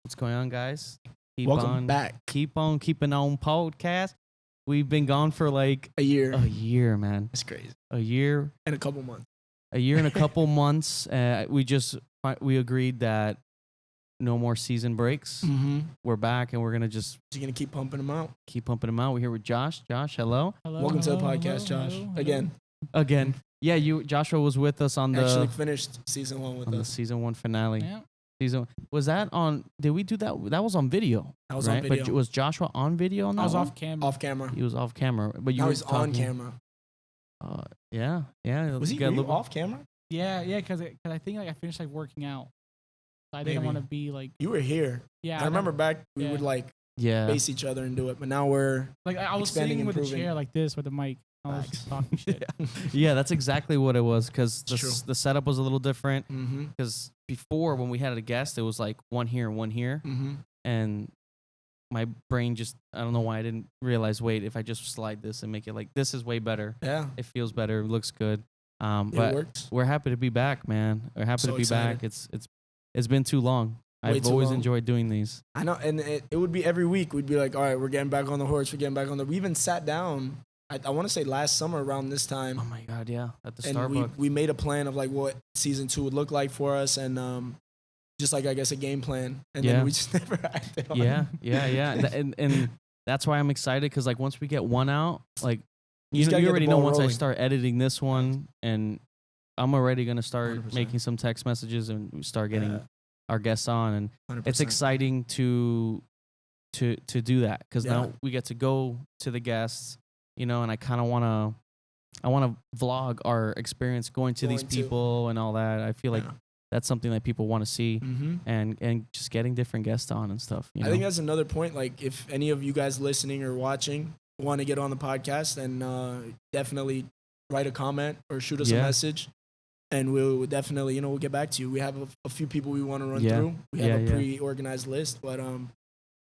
What's going on, guys? Welcome back. Keep on keeping on podcast. We've been gone for like A year. a year, man. It's crazy. A year. And a couple months. A year and a couple months. We agreed that no more season breaks. Mm-hmm. We're back and we're gonna just You're going to keep pumping them out. keep pumping them out. We're here with Josh. Josh, hello. Welcome to the podcast, Josh. Again, Yeah, Joshua was with us on actually the finished season 1 with us. season 1 finale. Yeah. Was that on? Did we do that? That was on video. That was right? on video. But was Joshua on video on that? I was one? off camera. Off camera. He was off camera, but you Now were he's on talking- camera. Yeah. Was he got a were you little- off camera? Yeah, because I think like I finished like working out. So I didn't Maybe. want to be like You were here. yeah. I remember back we yeah. would like Yeah. face each other and do it, but now we're like I was expanding sitting and with a improving. chair like this with the mic. I was Facts. just talking shit. Yeah, that's exactly what it was because It's true. the setup was a little different. mm-hmm. Because before, when we had a guest, it was like one here, Mm-hmm. and my brain just I don't know why I didn't realize. Wait, if I just slide this and make it like this is way better. Yeah. It feels better. It looks good. It But works. we're happy to be back, man. We're happy So to be excited. back. It's been too long. Way I've too always long. enjoyed doing these. I know, and it would be every week. We'd be like, all right, we're getting back on the horse. We're getting back on the. We even sat down. I want to say last summer around this time, Oh my god, yeah, at the and Starbucks. we made a plan of like what season 2 would look like for us, and just like I guess a game plan, and Yeah. then we just never acted on Yeah, it. yeah. And that's why I'm excited because like once we get one out, like You just gotta you get the already know ball once I rolling. start editing this one, and I'm already gonna start 100%. making some text messages and we start getting Yeah. our guests on, and 100%. it's exciting to do that because Yeah. now we get to go to the guests, and I kind of want to vlog our experience going to these Going to. people and all that. I feel like Yeah. that's something that people want to see, Mhm. and just getting different guests on and stuff. I think that's another point. Like, if any of you guys listening or watching want to get on the podcast, then definitely write a comment or shoot us a Yeah. message, and we'll definitely, we'll get back to you. We have a few people we want to run Yeah. through. We have Yeah, a yeah. pre-organized list, but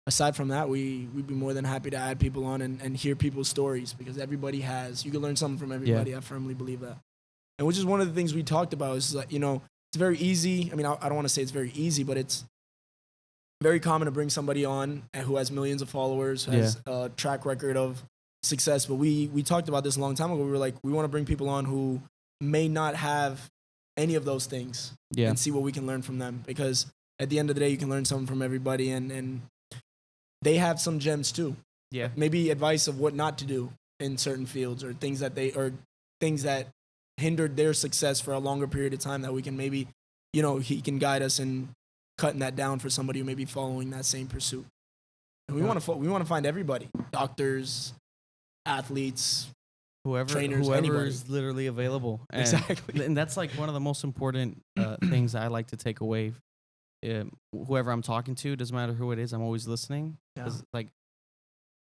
aside from that, we'd be more than happy to add people on and hear people's stories because everybody you can learn something from everybody. I firmly believe that. And which is one of the things we talked about is that, it's very easy. I mean, I don't want to say it's very easy, but it's very common to bring somebody on who has millions of followers, has a track record of success. But we talked about this a long time ago. We were like, we want to bring people on who may not have any of those things Yeah. and see what we can learn from them. Because at the end of the day, you can learn something from everybody, and they have some gems too. Yeah. Maybe advice of what not to do in certain fields or things that hindered their success for a longer period of time that we can maybe, he can guide us in cutting that down for somebody who may be following that same pursuit. And we want to find everybody, doctors, athletes, trainers, whoever anybody. is literally available. And, Exactly. And that's like one of the most important things I like to take away. Whoever I'm talking to, doesn't matter who it is, I'm always listening. Yeah. 'Cause, like,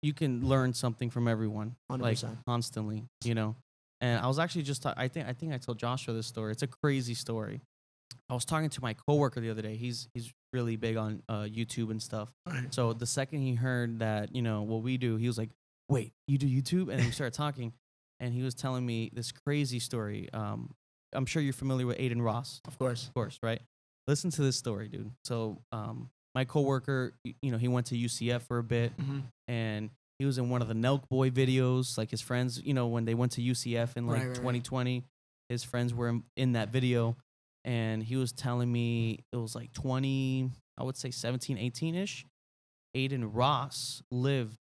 you can learn something from everyone, 100%. like constantly, And I was actually just, I think I told Joshua this story. It's a crazy story. I was talking to my coworker the other day. He's really big on YouTube and stuff. Right. So the second he heard that, what we do, he was like, wait, you do YouTube? And we started talking. And he was telling me this crazy story. I'm sure you're familiar with Adin Ross, Of course. right? Listen to this story, dude. So my coworker, he went to UCF for a bit, Mm-hmm. and he was in one of the Nelk Boy videos. Like his friends, when they went to UCF in like Right. 2020, his friends were in that video. And he was telling me it was like 20, I would say 17, 18-ish. Adin Ross lived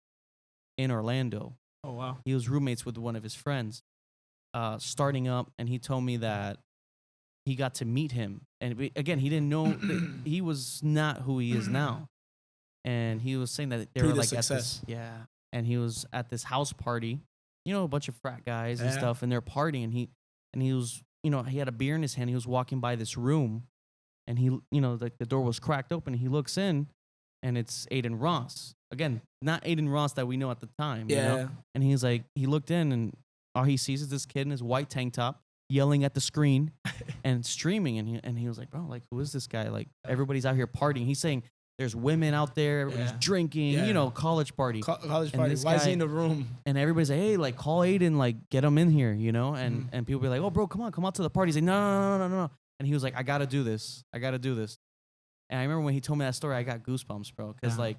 in Orlando. Oh, wow. He was roommates with one of his friends starting up, and he told me that he got to meet him. And again, he didn't know that he was not who he is now. And he was saying that they were like at this, and he was at this house party, a bunch of frat guys and Yeah. stuff, and they're partying, and he was, he had a beer in his hand. He was walking by this room, and he, like the door was cracked open, and he looks in, and it's Adin Ross. Again, not Adin Ross that we know at the time. Yeah. And he's like, he looked in, and all he sees is this kid in his white tank top yelling at the screen and streaming. And he was like, bro, like, who is this guy? Like, everybody's out here partying. He's saying there's women out there, everybody's Yeah. drinking, Yeah. College party. College And party. this Why is guy- he in the room? And everybody's like, hey, like, call Adin, like, get him in here, and Mhm. and people be like, oh, bro, come out to the party. He's like, no. And he was like, I gotta do this. And I remember when he told me that story, I got goosebumps, bro. Because like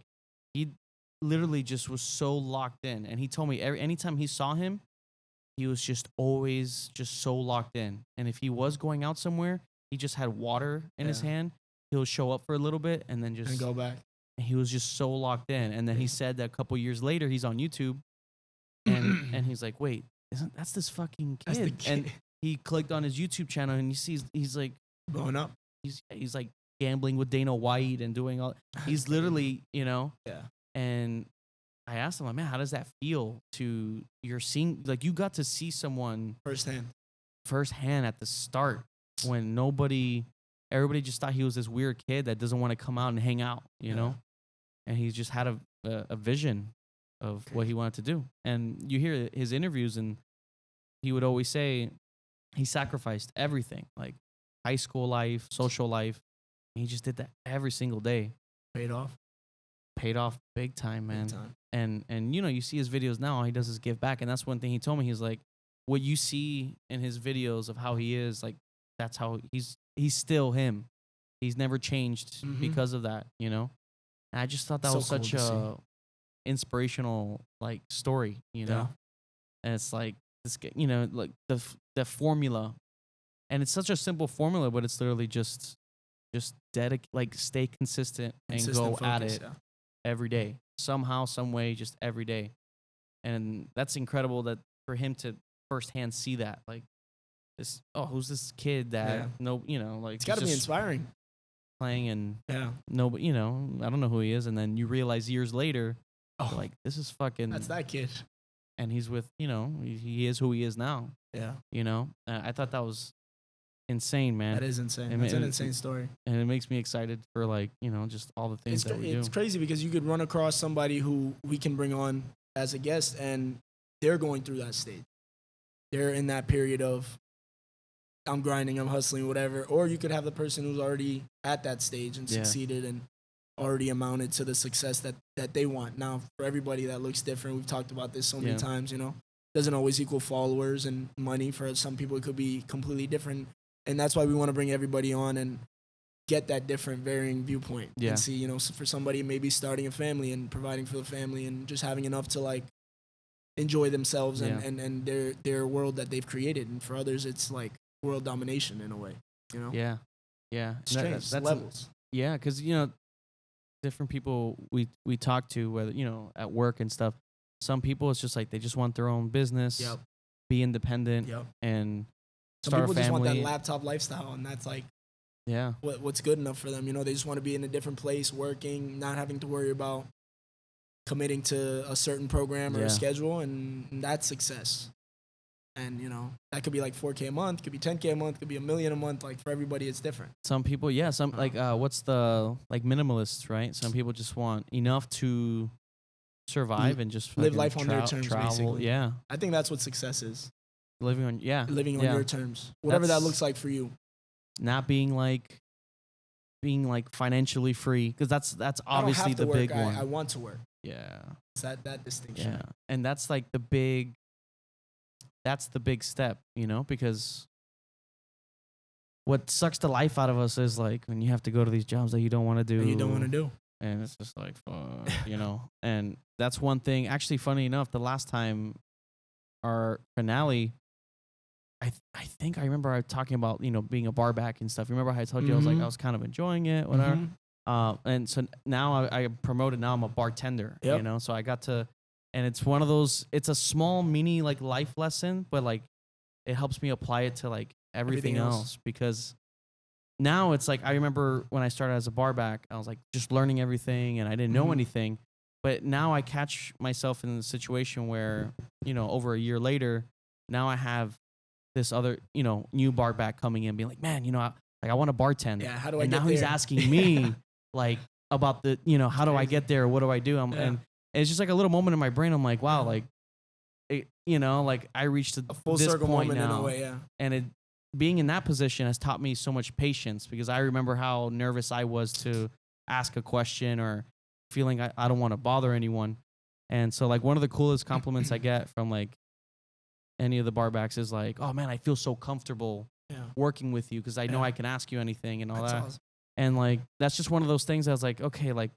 he literally just was so locked in. And he told me anytime he saw him, he was just always just so locked in. And if he was going out somewhere, he just had water in his hand. He'll show up for a little bit and then just and go back. And he was just so locked in. And then he said that a couple years later, he's on YouTube. And he's like, wait, that's this fucking kid. That's the kid. And he clicked on his YouTube channel and he sees he's like blowing up. He's like gambling with Dana White and doing all. He's literally, you know. Yeah. And I asked him, like, man, how does that feel to you're seeing, like, you got to see someone firsthand at the start when everybody just thought he was this weird kid that doesn't want to come out and hang out, you know? And he just had a vision of what he wanted to do. And you hear his interviews and he would always say he sacrificed everything, like high school life, social life. And he just did that every single day. Paid off big time, man. Big time. And you know, you see his videos now, all he does is give back. And that's one thing he told me. He's like, what you see in his videos of how he is, like, that's how he's still him. He's never changed because of that, you know? And I just thought that was such a inspirational, like, story, you know? And it's like, this, you know, like the formula. And it's such a simple formula, but it's literally just like, stay consistent and go at it every day. Somehow, some way, just every day. And that's incredible that for him to firsthand see that, like, this, who's this kid that you know, like, it's got to be inspiring. Playing and but you know, I don't know who he is, and then you realize years later, like, this is fucking. That's that kid. And he's with, you know, he is who he is now. Yeah. You know, I thought that was insane, man. That is insane. It's an insane story. And it makes me excited for, like, you know, just all the things that we do. It's crazy because you could run across somebody who we can bring on as a guest and they're going through that stage. They're in that period of, I'm grinding, I'm hustling, whatever. Or you could have the person who's already at that stage and succeeded and already amounted to the success that they want. Now, for everybody, that looks different. We've talked about this so many times, you know. Doesn't always equal followers and money. For some people, it could be completely different. And that's why we want to bring everybody on and get that different, varying viewpoint. And see, you know, for somebody, maybe starting a family and providing for the family and just having enough to, like, enjoy themselves and their world that they've created. And for others, it's like world domination in a way, you know? Yeah. That's levels. Because, you know, different people we talk to, whether, you know, at work and stuff, some people, it's just like they just want their own business, be independent, and start a family. Some people just want that laptop lifestyle, and that's like what's good enough for them. You know, they just want to be in a different place, working, not having to worry about committing to a certain program or a schedule, and that's success. And, you know, that could be like $4K a month, could be $10K a month, could be $1 million a month. Like, for everybody, it's different. Some people, like, what's the, like, minimalists, right? Some people just want enough to survive and just live life on their terms, travel. Basically. Yeah. I think that's what success is. Living on your terms. Whatever that looks like for you. Not being like financially free, because that's obviously the big one. I want to work. Yeah. It's that distinction. Yeah. And that's like the big step, you know, because what sucks the life out of us is, like, when you have to go to these jobs that you don't want to do. And it's just like, you know, and that's one thing. Actually, funny enough, the last time our finale, I think I remember talking about, you know, being a bar back and stuff. Remember how I told you I was like, I was kind of enjoying it, whatever. And so now I promoted. Now I'm a bartender, you know, so I got to, and it's one of those, it's a small mini, like, life lesson, but, like, it helps me apply it to, like, everything else, because now it's like, I remember when I started as a bar back, I was like just learning everything and I didn't know anything. But now I catch myself in the situation where, you know, over a year later, now I have this other, you know, new bar back coming in being like, man, you know, I want to bartend. Yeah, how do I get there? And now he's asking me like about the, you know, how do I get there? What do I do? And it's just like a little moment in my brain. I'm like, wow, like, it, you know, like, I reached a full this circle point moment now, in a way, and it, being in that position has taught me so much patience, because I remember how nervous I was to ask a question or feeling I don't want to bother anyone. And so, like, one of the coolest compliments I get from, like, any of the barbacks is like, oh man, I feel so comfortable working with you, because I know I can ask you anything and all that. Awesome. And like that's just one of those things I was like, okay, like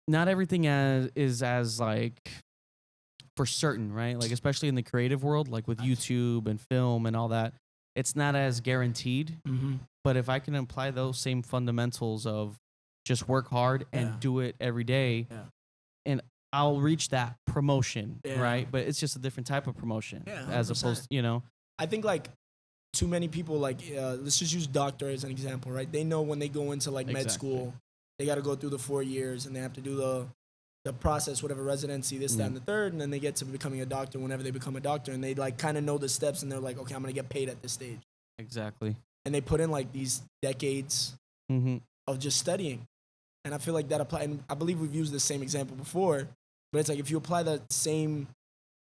not everything is as like for certain, right? Like especially in the creative world, like with YouTube and film and all that, it's not as guaranteed. Mm-hmm. But if I can apply those same fundamentals of just work hard and do it every day, and I'll reach that promotion, right? But it's just a different type of promotion as opposed to, you know. I think like too many people, like, let's just use doctor as an example, right? They know when they go into like med school, they got to go through the 4 years and they have to do the process, whatever, residency, this, that, and the third. And then they get to becoming a doctor whenever they become a doctor. And they like kind of know the steps and they're like, okay, I'm going to get paid at this stage. Exactly. And they put in like these decades of just studying. And I feel like that apply. And I believe we've used the same example before, but it's like if you apply the same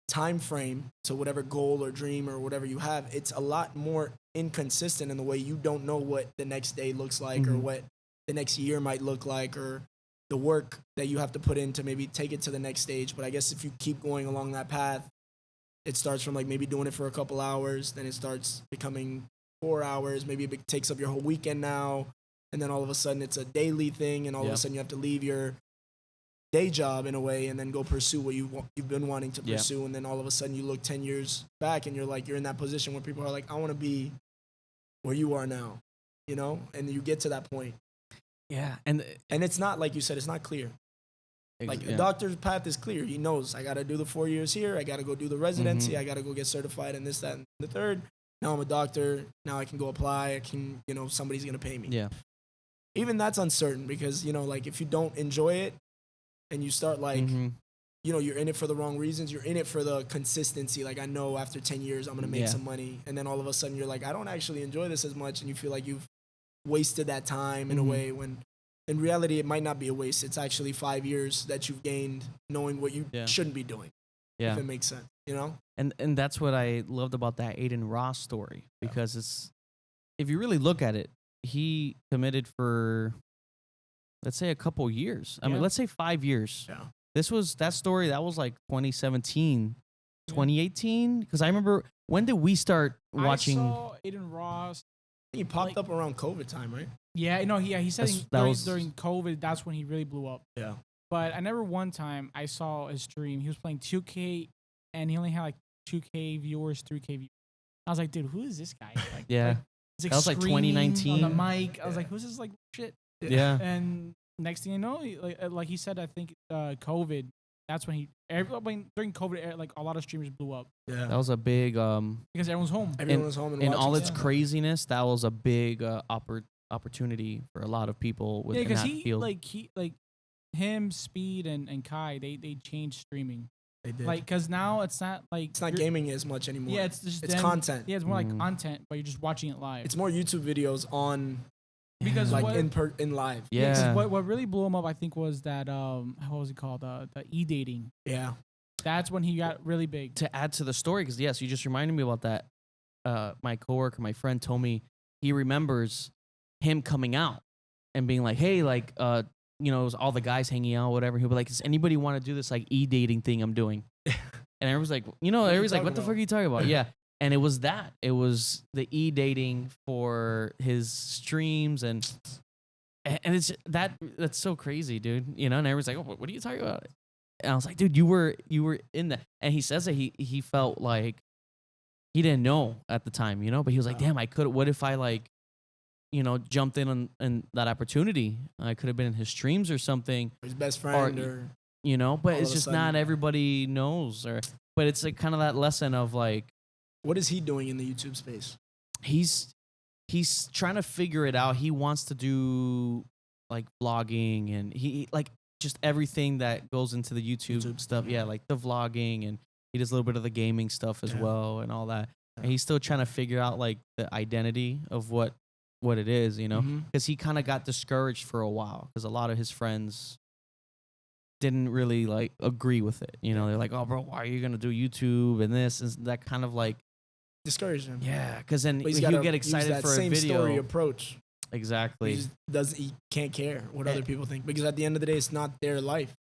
time frame to whatever goal or dream or whatever you have, it's a lot more inconsistent in the way you don't know what the next day looks like or what the next year might look like or the work that you have to put in to maybe take it to the next stage. But I guess if you keep going along that path, it starts from like maybe doing it for a couple hours, then it starts becoming 4 hours, maybe it takes up your whole weekend now, and then all of a sudden it's a daily thing, and all of a sudden you have to leave your day job in a way and then go pursue what you've been wanting to pursue, and then all of a sudden you look 10 years back and you're in that position where people are like, I want to be where you are now, you know, and you get to that point. Yeah, and it's not, like you said, it's not clear. Like the doctor's path is clear. He knows I got to do the 4 years here. I got to go do the residency. I got to go get certified in this, that, and the third. Now I'm a doctor. Now I can go apply. I can, you know, somebody's going to pay me. Yeah. Even that's uncertain because, you know, like if you don't enjoy it and you start like, you know, you're in it for the wrong reasons. You're in it for the consistency. Like I know after 10 years, I'm going to make some money. And then all of a sudden you're like, I don't actually enjoy this as much. And you feel like you've wasted that time in a way when in reality, it might not be a waste. It's actually 5 years that you've gained knowing what you shouldn't be doing. If it makes sense, you know? And that's what I loved about that Adin Ross story, because it's, if you really look at it, he committed for, let's say, a couple years. I mean, let's say 5 years. Yeah. That story, that was like 2017, 2018. Because I remember, when did we start watching? I saw Adin Ross. He popped up around COVID time, right? Yeah, no, he said during COVID, that's when he really blew up. Yeah. But I remember one time I saw his stream. He was playing 2K, and he only had like 2K viewers, 3K viewers. I was like, dude, who is this guy? Like, that was like 2019. On the mic. I was like, who's this like shit? Yeah. And next thing you know, like he said, I think COVID. That's when during COVID, like a lot of streamers blew up. Yeah. That was a big because everyone's home. Everyone was home, and in all its craziness, that was a big opportunity for a lot of with because that field. Like him, Speed, and Kai, they changed streaming. They did. Like, because now it's not like it's not gaming as much anymore. Yeah, it's content. Yeah, it's more like content, but you're just watching it live. It's more YouTube videos on because like in live. Yeah. What really blew him up, I think, was that what was it called? The e-dating. Yeah. That's when he got really big. To add to the story, because yes, you just reminded me about that. My coworker, my friend, told me he remembers him coming out and being like, "Hey, like, you know, it was all the guys hanging out, whatever." He'll be like, "Does anybody want to do this like e-dating thing I'm doing?" And everyone's like, everybody's like, "What the fuck are you talking about?" Yeah. And it was the e-dating for his streams and it's that's so crazy, dude. You know, and everyone's like, "Oh, what are you talking about?" And I was like, "Dude, you were in that." And he says that he felt like he didn't know at the time, you know, but he was like, "Damn, I could. What if I like, you know, jumped in on that opportunity? I could have been in his streams or something, his best friend, or you know." But it's just not everybody knows, but it's like kind of that lesson of like, what is he doing in the YouTube space? He's trying to figure it out. He wants to do like vlogging and he like just everything that goes into the YouTube stuff. Yeah, like the vlogging, and he does a little bit of the gaming stuff as well and all that. And he's still trying to figure out like the identity of what it is, you know, because he kind of got discouraged for a while because a lot of his friends didn't really like agree with it. You know, they're like, "Oh, bro, why are you gonna do YouTube and this and that?" Kind of like discouraged him. Yeah, because then he'll get excited for a video. Same story approach. Exactly. He can't care what other people think, because at the end of the day, it's not their life.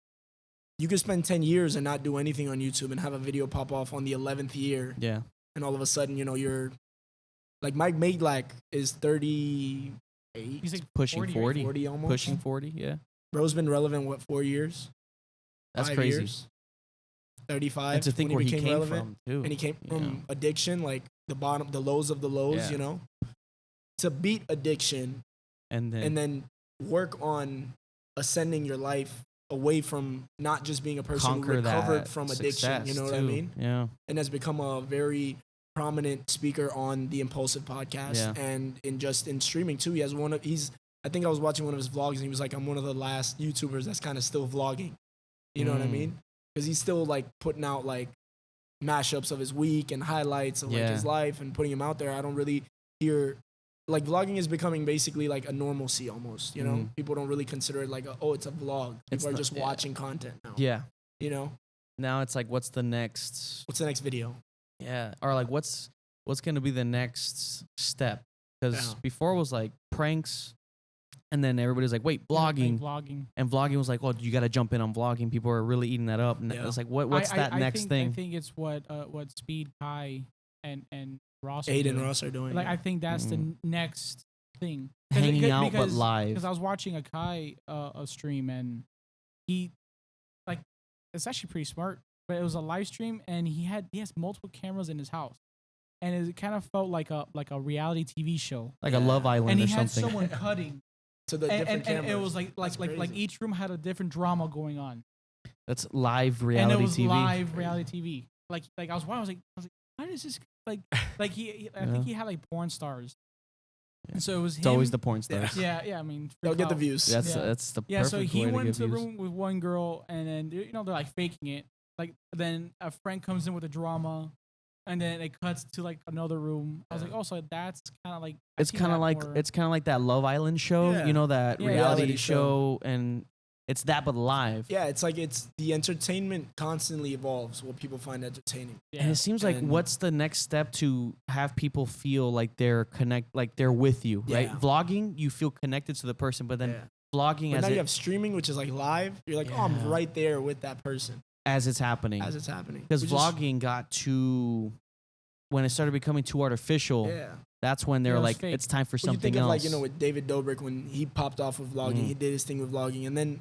You could spend 10 years and not do anything on YouTube and have a video pop off on the 11th year. Yeah. And all of a sudden, you know, you're like Mike Maidlack is 30. He's like pushing 40. 40 almost. Pushing 40, yeah. Bro's been relevant, what, 4 years? That's 5 crazy. Years? 35. And to think when where he came relevant. from, too. And he came from addiction, like the lows of the lows, you know? To beat addiction and then work on ascending your life away from not just being a person who recovered from addiction, you know what I mean? Yeah. And has become a very prominent speaker on the Impulsive podcast and in streaming too. He has I think I was watching one of his vlogs and he was like, I'm one of the last YouTubers that's kind of still vlogging. You know what I mean? Because he's still like putting out like mashups of his week and highlights of like his life and putting him out there. I don't really hear, like, vlogging is becoming basically like a normalcy almost, you know? People don't really consider it like, it's a vlog. People are just watching content now. Yeah. You know? Now it's like, what's the next video? Yeah. Or like, what's going to be the next step? Because before it was like pranks. And then everybody's like, wait, vlogging. And vlogging was like, oh, you got to jump in on vlogging. People are really eating that up. And it's like, what's that next thing? I think it's what Speed, Kai, and Ross Adin Ross are doing. Like, I think that's the next thing. Hanging out, but live. Because I was watching a Kai a stream, and he, like, it's actually pretty smart. But it was a live stream, and he has multiple cameras in his house. And it kind of felt like a reality TV show. Like a Love Island or something. And he had someone cutting. To the different cameras. And it was like each room had a different drama going on. That's live reality TV. And it was live reality TV. Like I was like, why is this like he I think he had like porn stars. And so it was him. It's always the porn stars. Yeah. I mean, they'll get the views. That's the perfect so he way to went get into the views. room with one girl, and then they're like faking it. Like then a friend comes in with a drama. And then it cuts to like another room. I was like, oh, so that's kind of like it's kind of like that Love Island show, you know, that reality show, and it's that but live. Yeah, it's like the entertainment constantly evolves. What people find entertaining, and it seems like what's the next step to have people feel like they're with you, right? Vlogging, you feel connected to the person, but then vlogging now you have streaming, which is like live. You're like, oh, I'm right there with that person. As it's happening. Because vlogging got when it started becoming too artificial, that's when they're like, fake. It's time for something else. Like, with David Dobrik, when he popped off with vlogging, he did his thing with vlogging. And then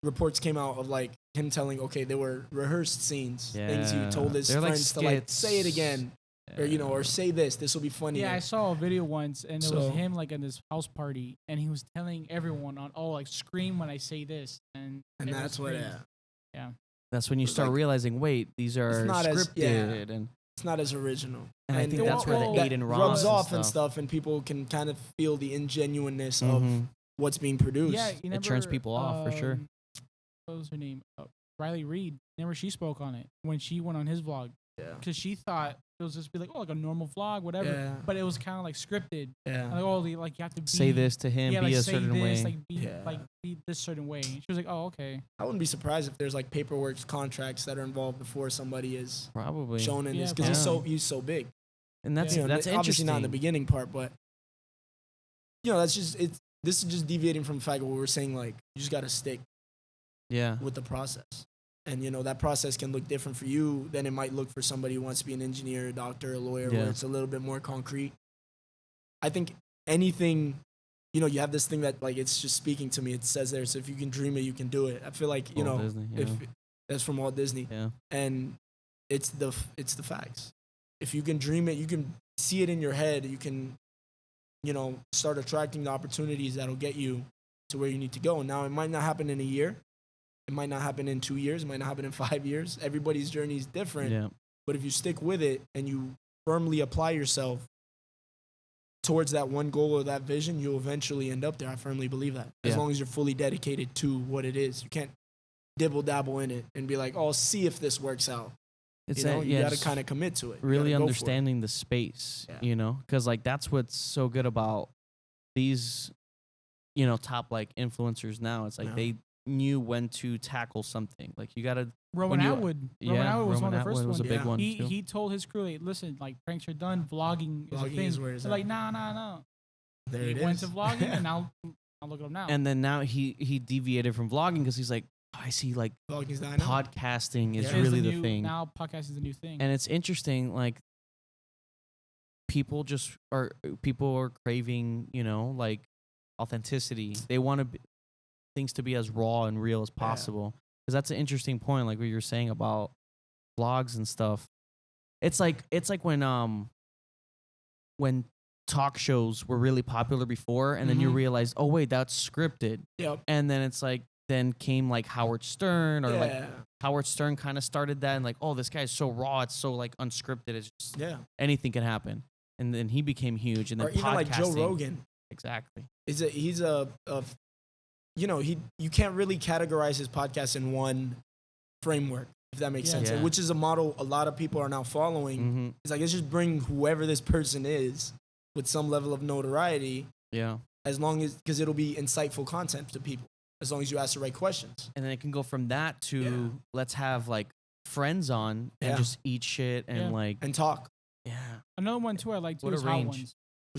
reports came out of like him telling, okay, they were rehearsed scenes, things he told his friends to like, say it again. Or, or say this will be funny. Yeah, I saw a video once, and it was him like in this house party, and he was telling everyone like scream when I say this. And that's what, yeah. That's when you start realizing, wait, these are scripted, and it's not as original. And I think that's where the Adin Ross rubs off and stuff, and people can kind of feel the ingenuineness of what's being produced. Yeah, it turns people off for sure. What was her name? Riley Reid. Remember, she spoke on it when she went on his vlog. Yeah. Because she thought it was just be like, like a normal vlog, whatever. Yeah. But it was kind of like scripted. Yeah. Like, you have to say this to him, be a certain way. Like, be this certain way. She was like, oh, okay. I wouldn't be surprised if there's like paperwork, contracts that are involved before somebody is probably shown in this, because he's so big. And that's interesting. Obviously not in the beginning part, but this is just deviating from the fact of what we're saying. Like, you just got to stick with the process. And, that process can look different for you than it might look for somebody who wants to be an engineer, a doctor, a lawyer, where it's a little bit more concrete. I think anything, you have this thing that, like, it's just speaking to me. It says there, so if you can dream it, you can do it. I feel like, Disney, if that's from Walt Disney. Yeah. And it's the facts. If you can dream it, you can see it in your head. You can, start attracting the opportunities that'll get you to where you need to go. Now, it might not happen in a year. It might not happen in 2 years. It might not happen in 5 years. Everybody's journey is different. Yeah. But if you stick with it and you firmly apply yourself towards that one goal or that vision, you'll eventually end up there. I firmly believe that. As long as you're fully dedicated to what it is. You can't dibble-dabble in it and be like, oh, see if this works out. You got to kind of commit to it. Really understanding the space, because like that's what's so good about these, top like influencers now. It's like they knew when to tackle something. Like you gotta Roman Atwood. Roman Atwood was one of the first ones. Was a big one. He told his crew, like, listen, like pranks are done. Vlogging is a thing. Is where it's like, no. There he it went is. to vlogging, and now I'll look it up now. And then now he deviated from vlogging because he's like, I see like podcasting is really the thing. Now podcasting is the new thing. And it's interesting, like people are craving, like authenticity. They want things to be as raw and real as possible. Because that's an interesting point, like what you're saying about vlogs and stuff. It's like when talk shows were really popular before, and then you realize, oh wait, that's scripted. Yep. And then it's like then came like Howard Stern, or like Howard Stern kind of started that, and like, oh, this guy's so raw, it's so like unscripted, it's just anything can happen. And then he became huge, and then or even like Joe Rogan. Exactly. He's a you know, you can't really categorize his podcast in one framework, if that makes sense. Which is a model a lot of people are now following. It's like, let's just bring whoever this person is with some level of notoriety. Yeah. As long as, because it'll be insightful content to people, as long as you ask the right questions. And then it can go from that to let's have like friends on and just eat shit and like and talk. Yeah. Another one too I like too is Hot Ones.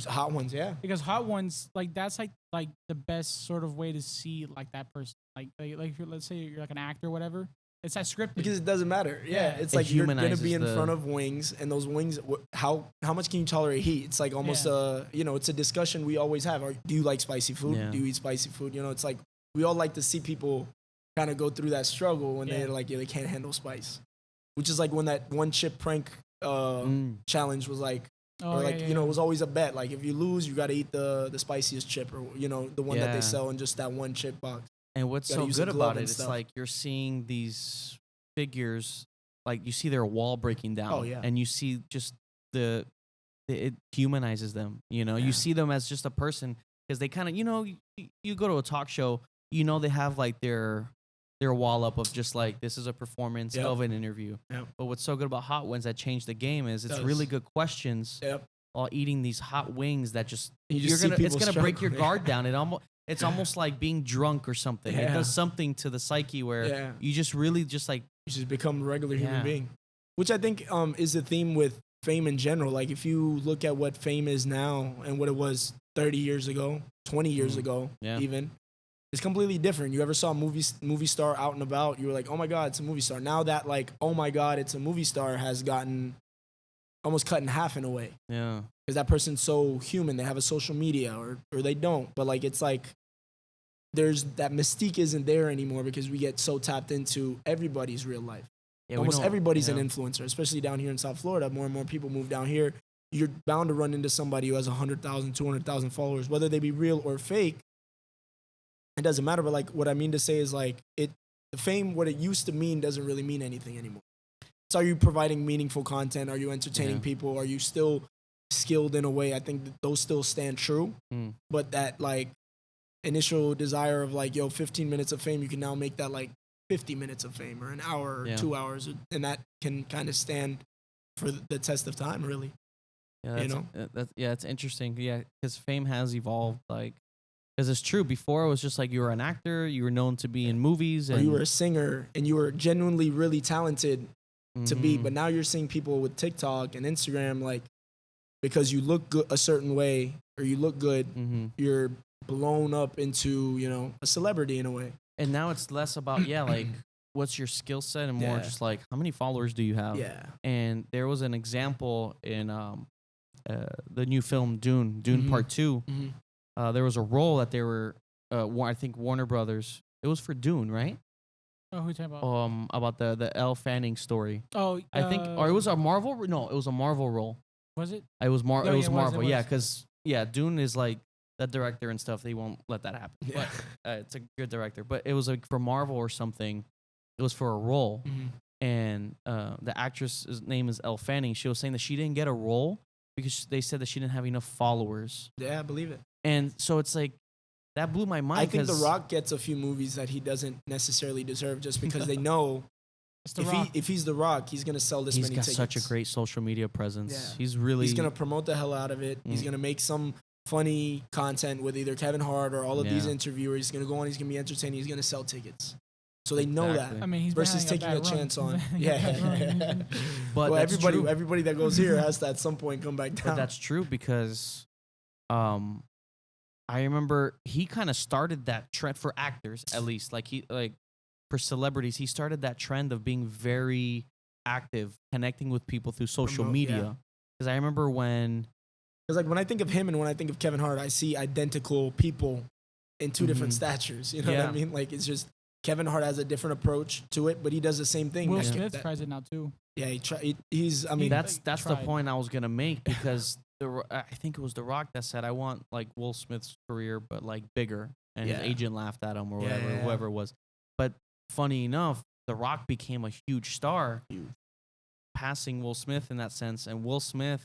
Hot Ones, yeah. Because Hot Ones, like that's like the best sort of way to see like that person. Like if you're, let's say you're like an actor or whatever. It's that scripted. Because it doesn't matter. Yeah. It's like you're going to be in front of wings, and those wings, how much can you tolerate heat? It's like almost it's a discussion we always have. Do you like spicy food? Yeah. Do you eat spicy food? You know, it's like we all like to see people kind of go through that struggle when they're like, they can't handle spice. Which is like when that one chip prank challenge was like, it was always a bet. Like if you lose, you got to eat the spiciest chip, or, you know, the one that they sell in just that one chip box. And what's so good about it, it's like you're seeing these figures, like you see their wall breaking down. Oh, yeah. And you see just it humanizes them. You know, you see them as just a person, because they kind of, you know, you go to a talk show, you know, they have like their wall up of just like, this is a performance of an interview. Yep. But what's so good about Hot Ones that changed the game is it's really good questions while eating these hot wings that just, it's gonna break your guard down. It's almost like being drunk or something. It does something to the psyche where you just really just like, you just become a regular human being, which I think is the theme with fame in general. Like if you look at what fame is now and what it was 30 years ago, 20 years ago, even, it's completely different. You ever saw a movie star out and about, you were like, oh my God, it's a movie star. Now that like, oh my God, it's a movie star has gotten almost cut in half in a way. Yeah. Because that person's so human. They have a social media or they don't. But like, it's like, there's that mystique isn't there anymore because we get so tapped into everybody's real life. Yeah, almost everybody's an influencer, especially down here in South Florida. More and more people move down here. You're bound to run into somebody who has 100,000, 200,000 followers, whether they be real or fake. It doesn't matter. But like, what I mean to say is like, the fame, what it used to mean doesn't really mean anything anymore. So are you providing meaningful content? Are you entertaining people? Are you still skilled in a way? I think that those still stand true. But that like initial desire of like, 15 minutes of fame, you can now make that like 50 minutes of fame or an hour or 2 hours. And that can kind of stand for the test of time, really. Yeah, it's interesting. Yeah, because fame has evolved. Like, because it's true. Before it was just like you were an actor, you were known to be in movies, and or you were a singer, and you were genuinely really talented to be. But now you're seeing people with TikTok and Instagram, like, because you look good a certain way or you look good, you're blown up into, a celebrity in a way. And now it's less about like what's your skill set and more just like how many followers do you have. And there was an example in the new film Dune Part 2. There was a role that they were I think Warner Brothers, it was for Dune, right? Oh, who are you talking about the Elle Fanning story. Oh, I think, or it was a Marvel. No, it was a Marvel role. Was it? It was Marvel. Yeah, because Dune is like the director and stuff. They won't let that happen. Yeah. But it's a good director. But it was like for Marvel or something. It was for a role, and the actress's name is Elle Fanning. She was saying that she didn't get a role because they said that she didn't have enough followers. Yeah, I believe it. And so it's like, that blew my mind. I think The Rock gets a few movies that he doesn't necessarily deserve just because they know if he's The Rock, he's going to sell this many tickets. He's got such a great social media presence. Yeah. He's going to promote the hell out of it. He's going to make some funny content with either Kevin Hart or all of these interviewers. He's going to go on, he's going to be entertaining, he's going to sell tickets. So they know that. I mean, he's versus taking a chance on. But everybody that goes here has to at some point come back down. But that's true because I remember he kind of started that trend for actors, at least. Like for celebrities, he started that trend of being very active, connecting with people through social media. Because I remember when Because like when I think of him and when I think of Kevin Hart, I see identical people in two different statures. You know what I mean? Like it's just Kevin Hart has a different approach to it, but he does the same thing. Will Smith tries it now too. Yeah, he's. I mean, that's the point I was gonna make because I think it was The Rock that said I want like Will Smith's career, but like bigger, and his agent laughed at him or whatever, whoever it was. But funny enough, The Rock became a huge star, passing Will Smith in that sense, and Will Smith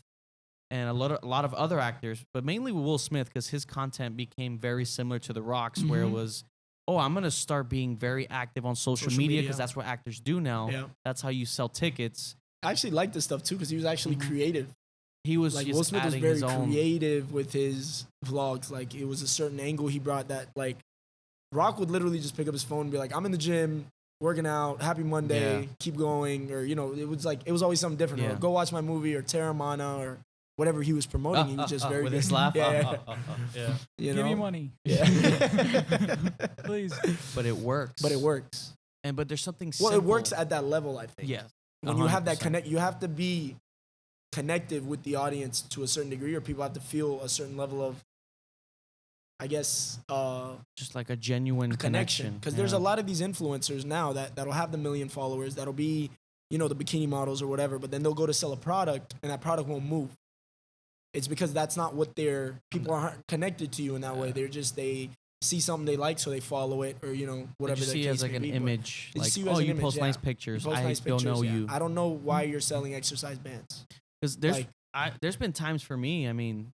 and a lot of other actors, but mainly Will Smith because his content became very similar to The Rock's, where it was, oh, I'm gonna start being very active on social media because that's what actors do now. Yeah. That's how you sell tickets. I actually like this stuff too because he was actually creative. He was like Will Smith was very creative with his vlogs. Like it was a certain angle he brought that like Rock would literally just pick up his phone and be like, I'm in the gym working out, happy Monday, keep going, or it was always something different. Or go watch my movie or Terramana or whatever he was promoting. He was just very with his laugh. Give me money. Yeah. Please. But it works. But there's something simple. Well, it works at that level, I think. Yes. When you have that you have to be connected with the audience to a certain degree, or people have to feel a certain level of, I guess, just like a genuine connection. Because there's a lot of these influencers now that'll have the 1 million followers, that'll be, the bikini models or whatever, but then they'll go to sell a product and that product won't move. It's because that's not what people aren't connected to you in that way. They see something they like, so they follow it, or whatever. They see as like an image, like you post nice pictures. I don't know you. I don't know why you're selling exercise bands. Because there's been times for me. I mean,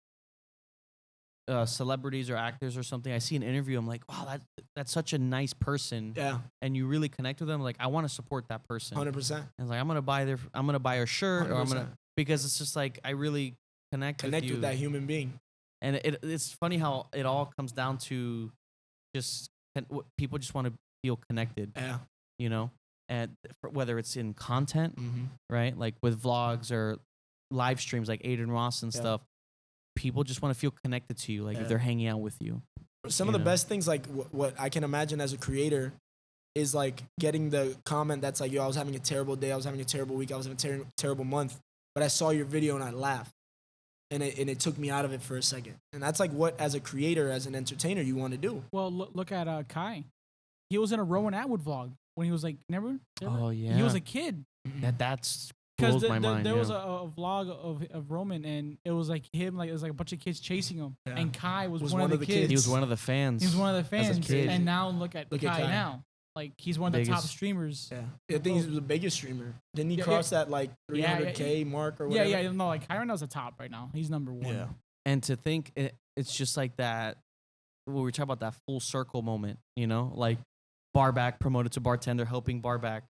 celebrities or actors or something. I see an interview. I'm like, wow, that's such a nice person. Yeah. And you really connect with them. Like, I want to support that person. 100%. And like, I'm gonna buy her shirt, 100%. Or because it's just like I really connect with that human being. And it's funny how it all comes down to just people just want to feel connected. Yeah. And whether it's in content, right? Like with vlogs or live streams like Adin Ross and stuff, people just want to feel connected to you. Like if they're hanging out with you. Some of the best things, like what I can imagine as a creator, is like getting the comment that's like, yo, I was having a terrible day. I was having a terrible week. I was having a terrible month. But I saw your video and I laughed. And it took me out of it for a second. And that's like what, as a creator, as an entertainer, you want to do. Well, look at Kai. He was in a Rowan Atwood vlog when he was like, never? Oh, yeah. He was a kid. That's blows my mind. There was a vlog of Roman, and it was like him, like it was like a bunch of kids chasing him. Yeah. And Kai was one of the kids. He was one of the fans. He was one of the fans. And now look at Kai now. Like, he's one of the top streamers. Yeah. I think he's the biggest streamer. Didn't he cross that, like, 300K mark or whatever? Yeah. No, like, Kai right now is the top right now. He's number one. Yeah. And to think it's just like that, when we talk about that full circle moment, like Barback promoted to bartender, helping Barback.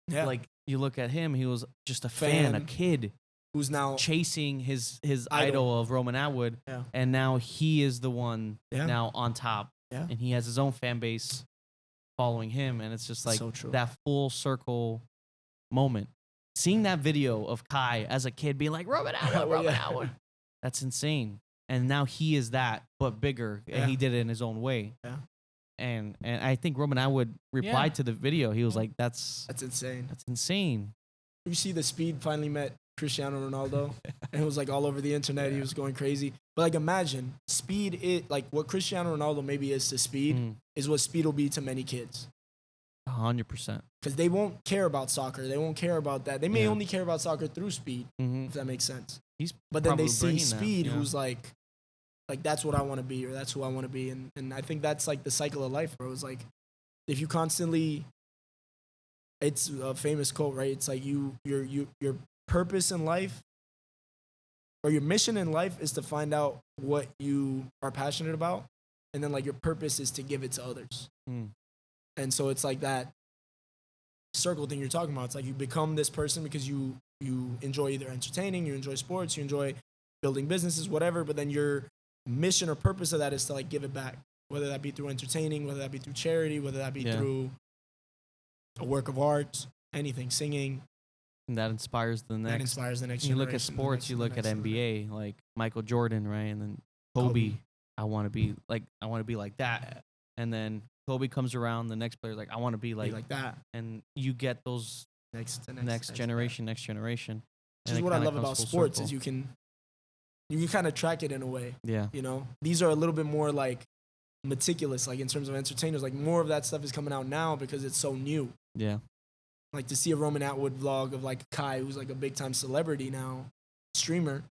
Yeah. Like, you look at him, he was just a fan, a kid. Who's now chasing his idol of Roman Atwood. Yeah. And now he is the one now on top. Yeah. And he has his own fan base following him, and it's just like that full circle moment. Seeing that video of Kai as a kid being like, Roman Atwood, that's insane. And now he is that, but bigger, and he did it in his own way. Yeah. And I think Roman Atwood replied to the video. He was like, that's insane. That's insane. You see the Speed finally met Cristiano Ronaldo, and it was like all over the internet. He was going crazy. But like, imagine Speed, like what Cristiano Ronaldo maybe is to Speed is what Speed will be to many kids. 100%. Because they won't care about soccer. They won't care about that. They may only care about soccer through Speed, if that makes sense. But then they see Speed, who's like that's what I want to be, or that's who I want to be. And I think that's like the cycle of life, bro. It's like if you constantly, it's a famous quote, right? It's like your purpose in life, or your mission in life, is to find out what you are passionate about, and then like your purpose is to give it to others. And so it's like that circle thing you're talking about. It's like you become this person because you enjoy either entertaining, you enjoy sports, you enjoy building businesses, whatever, but then your mission or purpose of that is to like give it back, whether that be through entertaining, whether that be through charity, whether that be through a work of art, anything, singing. And that inspires the next generation. You look at sports, you look at NBA, like Michael Jordan, right? And then Kobe. I want to be like that. And then Kobe comes around, the next player's like, I want to be like that. And you get those next generation. Which is what I love about sports, is you can you can kind of track it in a way. Yeah. You know, these are a little bit more like meticulous, like in terms of entertainers. Like more of that stuff is coming out now because it's so new. Yeah. Like to see a Roman Atwood vlog of like Kai, who's like a big time celebrity now, streamer,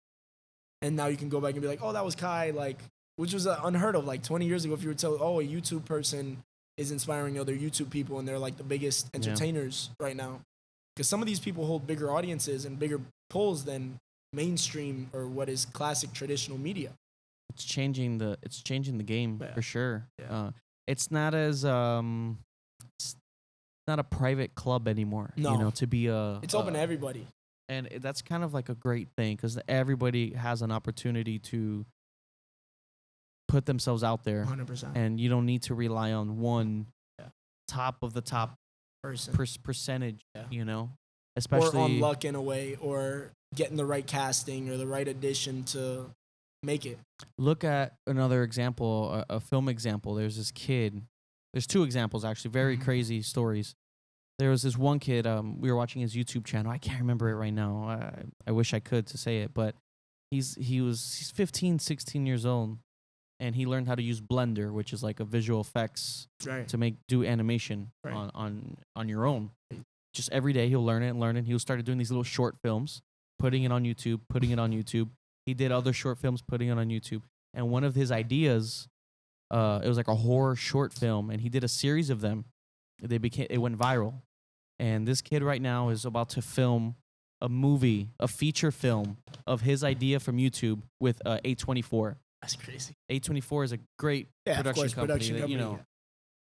and now you can go back and be like, oh, that was Kai, like, which was unheard of like 20 years ago. If you were told, oh, a YouTube person is inspiring other YouTube people and they're like the biggest entertainers right now, because some of these people hold bigger audiences and bigger pulls than mainstream or what is classic traditional media. It's changing the game for sure. Yeah. It's not as it's not a private club anymore. No. You know, to be it's open to everybody. And that's kind of like a great thing because everybody has an opportunity to put themselves out there. 100%. And you don't need to rely on one top of the top percentage, you know, especially or on luck in a way, or getting the right casting or the right addition to make it. Look at another example, a film example. There's this kid. There's two examples, actually, very crazy stories. There was this one kid, we were watching his YouTube channel. I can't remember it right now. I wish I could to say it, but he's 15, 16 years old, and he learned how to use Blender, which is like a visual effects to do animation on your own. Just every day he'll learn it. He'll start doing these little short films, putting it on YouTube. He did other short films, putting it on YouTube. And one of his ideas, it was like a horror short film, and he did a series of them. It went viral. And this kid right now is about to film a feature film of his idea from YouTube with A24. That's crazy. A24 is a great production company. You know.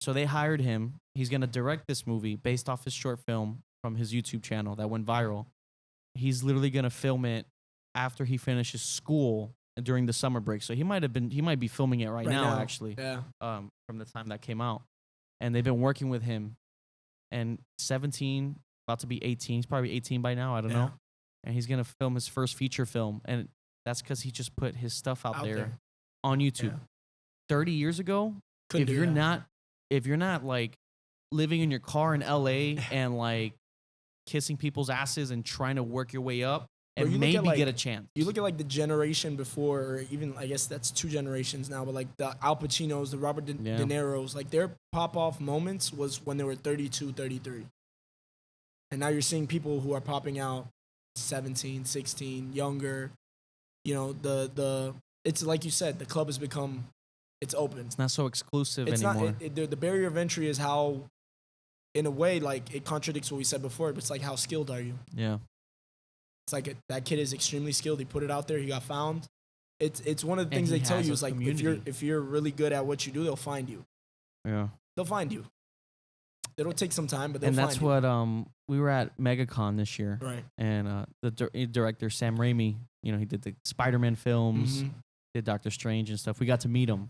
So they hired him. He's going to direct this movie based off his short film from his YouTube channel that went viral. He's literally going to film it after he finishes school during the summer break. So he might be filming it right now, actually. Yeah. From the time that came out. And they've been working with him. And 17, about to be 18. He's probably 18 by now. I don't know. And he's going to film his first feature film. And that's because he just put his stuff out there on YouTube. Yeah. 30 years ago, if you're not like living in your car in LA and like kissing people's asses and trying to work your way up and maybe get a chance. You look at like the generation before, or even I guess that's 2 generations now, but like the Al Pacinos, the Robert De Niro's, like their pop-off moments was when they were 32, 33. And now you're seeing people who are popping out 17, 16, younger. You know, it's like you said, the club has become, it's open. It's not so exclusive anymore. The barrier of entry is how, in a way, like it contradicts what we said before, but it's like, how skilled are you? Yeah. It's like that kid is extremely skilled. He put it out there. He got found. It's one of the things they tell you is like, if you're really good at what you do, they'll find you. Yeah. They'll find you. It'll take some time, but they'll find you. And that's what we were at MegaCon this year. Right. And the director Sam Raimi, you know, he did the Spider-Man films, did Doctor Strange and stuff. We got to meet him.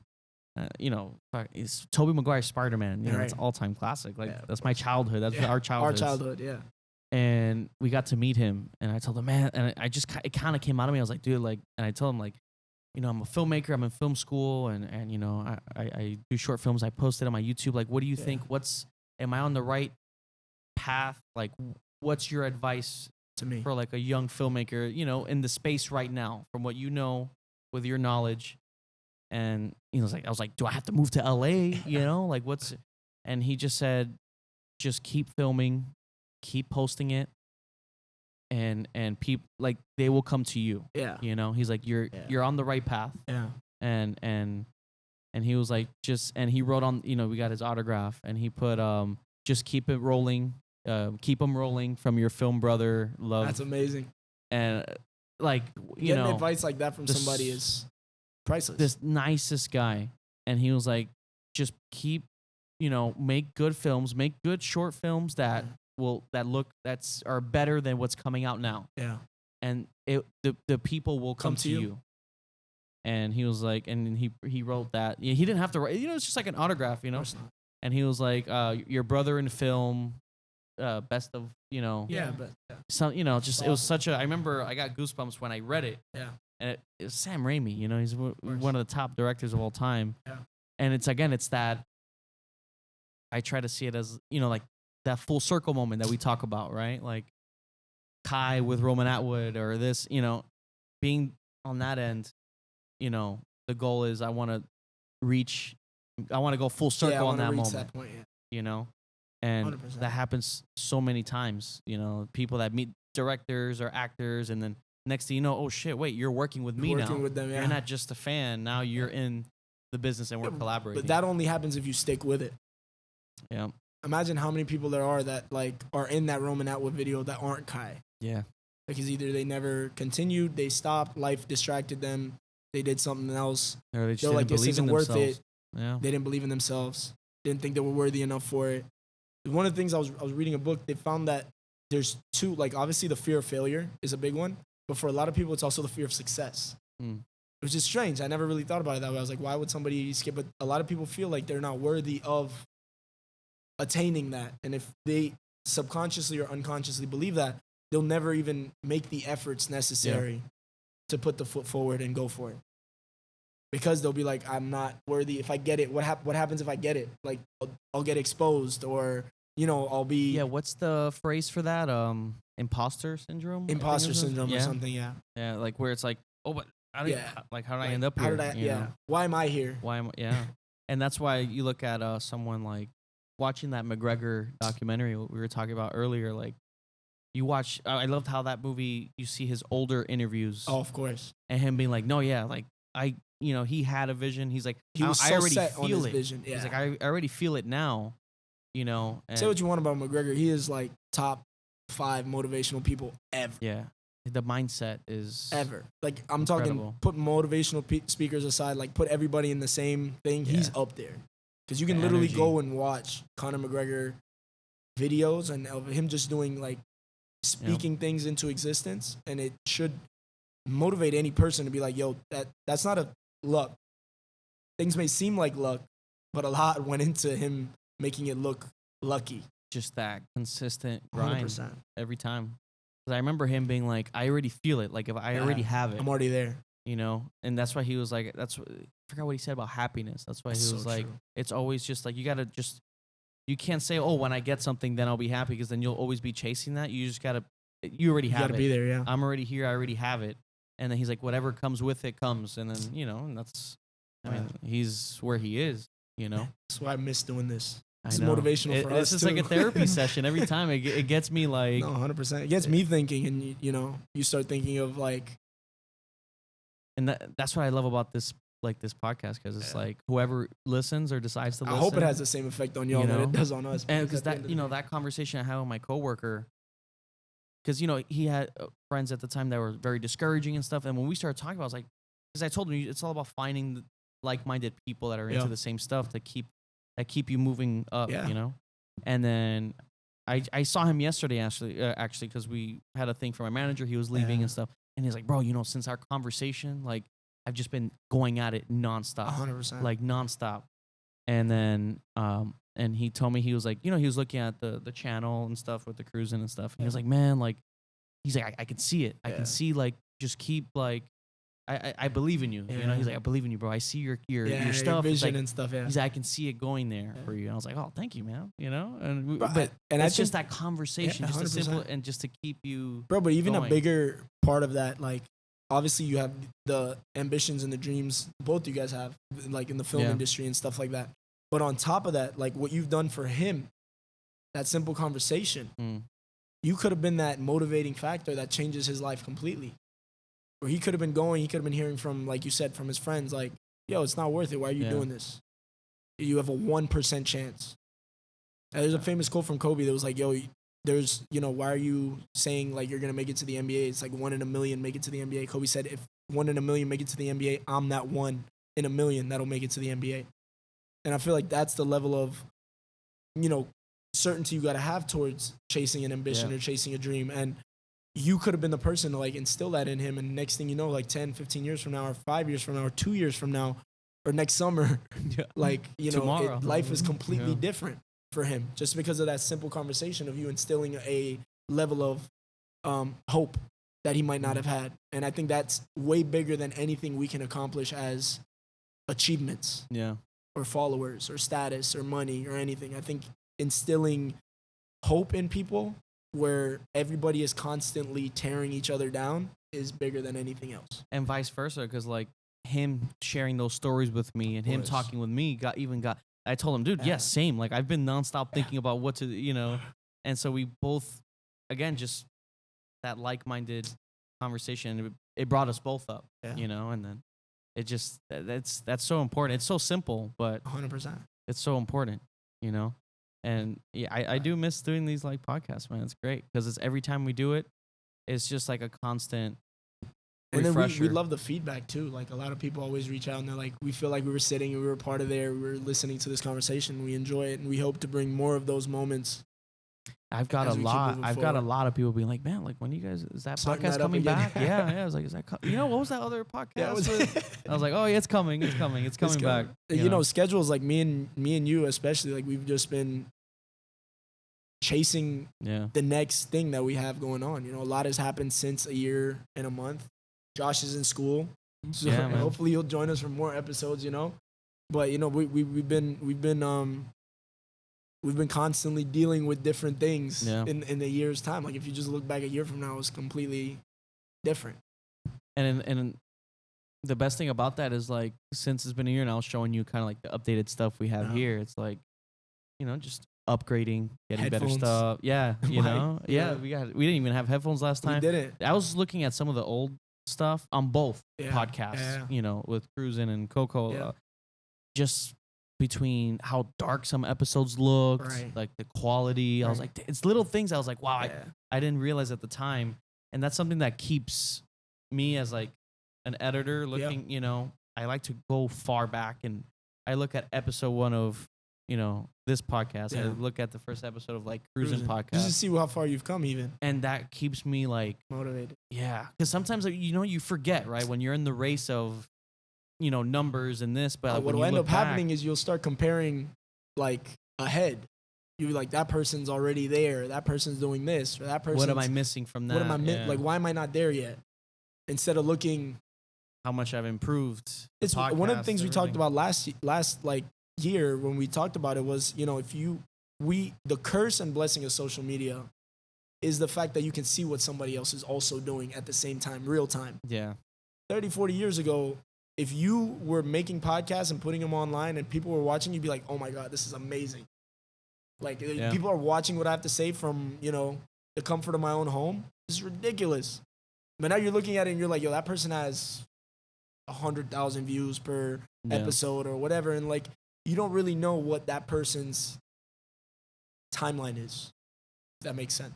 You know, it's Tobey Maguire's Spider-Man. You know, it's all-time classic. Like that's my childhood. That's our childhood. Our childhood, yeah. And we got to meet him, and I told him, man, and it kind of came out of me. I was like, dude, like, and I told him, like, you know, I'm a filmmaker. I'm in film school, and you know, I do short films. I posted on my YouTube. Like, what do you think? Am I on the right path? Like, what's your advice to me for like a young filmmaker, you know, in the space right now, from what you know, with your knowledge? And I was like, do I have to move to LA? You know, like what's? And he just said, just keep filming. Keep posting it, and people like they will come to you. Yeah, you know. He's like you're on the right path. Yeah, and he was like and he wrote on, you know, we got his autograph, and he put just keep it rolling, keep them rolling from your film brother, love. That's amazing. And like getting advice like that from somebody is priceless. This nicest guy, and he was like, just keep, you know, make good films, make good short films that are better than what's coming out now. Yeah. And the people will come to you. And he was like, and he wrote that. He didn't have to write, you know, it's just like an autograph, you know. And he was like, your brother in film, best of, you know. Yeah, but some, you know, just it was such a. I remember I got goosebumps when I read it. Yeah. And it was Sam Raimi, you know, he's one of the top directors of all time. Yeah. And it's that. I try to see it as, you know, like that full circle moment that we talk about, right? Like Kai with Roman Atwood, or this, you know, being on that end, you know, the goal is I want to go full circle on that moment. That point, you know, and 100%. That happens so many times. You know, people that meet directors or actors, and then next thing you know, oh shit, wait, you're working with me now. Working with them, yeah. You're not just a fan. Now you're in the business and we're collaborating. But that only happens if you stick with it. Yeah. Imagine how many people there are that like are in that Roman Atwood video that aren't Kai. Yeah. Because either they never continued, they stopped, life distracted them, they did something else. Or they just didn't like, believe this isn't in worth it. Yeah. They didn't believe in themselves. Didn't think they were worthy enough for it. One of the things I was reading a book, they found that there's two, like obviously the fear of failure is a big one, but for a lot of people, it's also the fear of success. It was just strange. I never really thought about it that way. I was like, why would somebody skip? But a lot of people feel like they're not worthy of attaining that. And if they subconsciously or unconsciously believe that, they'll never even make the efforts necessary to put the foot forward and go for it. Because they'll be like, I'm not worthy. If I get it, what happens if I get it? Like, I'll get exposed, or, you know, I'll be... Yeah, what's the phrase for that? Imposter syndrome? Imposter syndrome or something, yeah. Yeah, like where it's like, oh, but how did I end up here? Why am I here? And that's why you look at someone like watching that McGregor documentary we were talking about earlier, like, you watch, I loved how that movie, you see his older interviews. Oh, of course. And him being like, no, yeah, like, he had a vision. He's like, I already feel it. Vision. Yeah. He's like, I already feel it now, you know. And say what you want about McGregor. He is like top 5 motivational people ever. Yeah. The mindset is ever. Like, I'm incredible. Talking, put motivational speakers aside, like put everybody in the same thing. Yeah. He's up there. Because you can literally go and watch Conor McGregor videos and of him just doing like, speaking things into existence, and it should motivate any person to be like, yo, that's not a luck. Things may seem like luck, but a lot went into him making it look lucky. Just that consistent grind 100%. Every time. Because I remember him being like, I already feel it. Like, if I already have it, I'm already there. You know? And that's why he was like, I forgot what he said about happiness. That's why he was like, true. It's always just like, you got to just, you can't say, oh, when I get something, then I'll be happy, because then you'll always be chasing that. You just got to, you already have it. You got to be there, yeah. I'm already here. I already have it. And then he's like, whatever comes with it comes. And then, you know, and that's, I mean, he's where he is, you know? That's why I miss doing this. It's motivational for us, This is like a therapy session every time. It gets me like... No, 100%. It gets me thinking, and, you know, you start thinking of like... And that's what I love about this podcast, because it's like whoever listens or decides to listen. I hope it has the same effect on y'all that it does on us. And because that, you know, that conversation I had with my coworker, because, you know, he had friends at the time that were very discouraging and stuff. And when we started talking about it, I was like, because I told him it's all about finding like-minded people that are into the same stuff that keep you moving up, you know? And then I saw him yesterday, actually, because we had a thing for my manager. He was leaving and stuff. And he's like, bro, you know, since our conversation, like, I've just been going at it nonstop. 100%. Like, nonstop. And then, and he told me, he was like, you know, he was looking at the channel and stuff with the cruising and stuff. And he was like, man, like, he's like, I can see it. I can see, like, just keep, like, I believe in you. You know, he's like, I believe in you, bro. I see your stuff. Your vision like, and stuff. Yeah. He's like, I can see it going there for you. And I was like, oh, thank you, man. You know, and it's just that conversation, just a simple, and just to keep you, bro. But even going. A bigger part of that, like, obviously you have the ambitions and the dreams both you guys have, like in the film industry and stuff like that. But on top of that, like what you've done for him, that simple conversation, you could have been that motivating factor that changes his life completely. Or he could have been hearing from, like you said, from his friends, like, yo, it's not worth it. Why are you doing this? You have a 1% chance. And there's a famous quote from Kobe that was like, yo, there's, you know, why are you saying like you're going to make it to the NBA? It's like 1 in a million make it to the NBA. Kobe said, if 1 in a million make it to the NBA, I'm that 1 in a million that'll make it to the NBA. And I feel like that's the level of, you know, certainty you got to have towards chasing an ambition or chasing a dream. And you could have been the person to like instill that in him. And next thing you know, like 10, 15 years from now, or 5 years from now, or 2 years from now, or next summer, like, you know, life is completely different for him just because of that simple conversation of you instilling a level of hope that he might not have had. And I think that's way bigger than anything we can accomplish as achievements or followers or status or money or anything. I think instilling hope in people where everybody is constantly tearing each other down is bigger than anything else. And vice versa, because like him sharing those stories with me and him talking with me got. I told him, dude, yes, same. Like I've been nonstop thinking about what to, and so we both, again, just that like-minded conversation. It brought us both up, and then it just that's so important. It's so simple, but 100%. It's so important, And yeah, I do miss doing these like podcasts, man. It's great because it's every time we do it, it's just like a constant. And then we love the feedback too. Like a lot of people always reach out and they're like, we feel like we were sitting and we were part of there. We were listening to this conversation. We enjoy it, and we hope to bring more of those moments. I've got a lot of people being like, man, like when you guys is that podcast coming back? Yeah. I was like, is that what was that other podcast? I was like, oh yeah, it's coming back. Schedules like me and you especially, like we've just been chasing the next thing that we have going on. A lot has happened since a year and a month. Josh is in school, so hopefully he'll join us for more episodes. But we've been constantly dealing with different things in a year's time. Like if you just look back a year from now, it's completely different. And the best thing about that is like since it's been a year now, showing you kind of like the updated stuff we have here. It's like just upgrading, getting better stuff. Yeah, we didn't even have headphones last time. We didn't. I was looking at some of the old stuff on both podcasts, with Cruisin' and KOKO, just between how dark some episodes looked, like the quality. I was like, it's little things. I was like, wow, I didn't realize at the time. And that's something that keeps me as like an editor looking, I like to go far back, and I look at episode 1 of, this podcast. I look at the first episode of like Cruisin' Podcast. Just to see how far you've come even. And that keeps me like motivated. Yeah. Because sometimes, you forget, right? When you're in the race of, numbers and this, but what will end up happening is you'll start comparing like ahead. You'll be like, that person's already there. That person's doing this. Or that person. What am I missing from that? What am I like? Why am I not there yet? Instead of looking how much I've improved. It's one of the things we talked about last like year when we talked about it was, the curse and blessing of social media is the fact that you can see what somebody else is also doing at the same time, real time. Yeah. 30, 40 years ago, if you were making podcasts and putting them online and people were watching, you'd be like, oh my God, this is amazing. Like people are watching what I have to say from, the comfort of my own home. This is ridiculous. But now you're looking at it and you're like, yo, that person has 100,000 views per episode or whatever. And like, you don't really know what that person's timeline is. If that makes sense.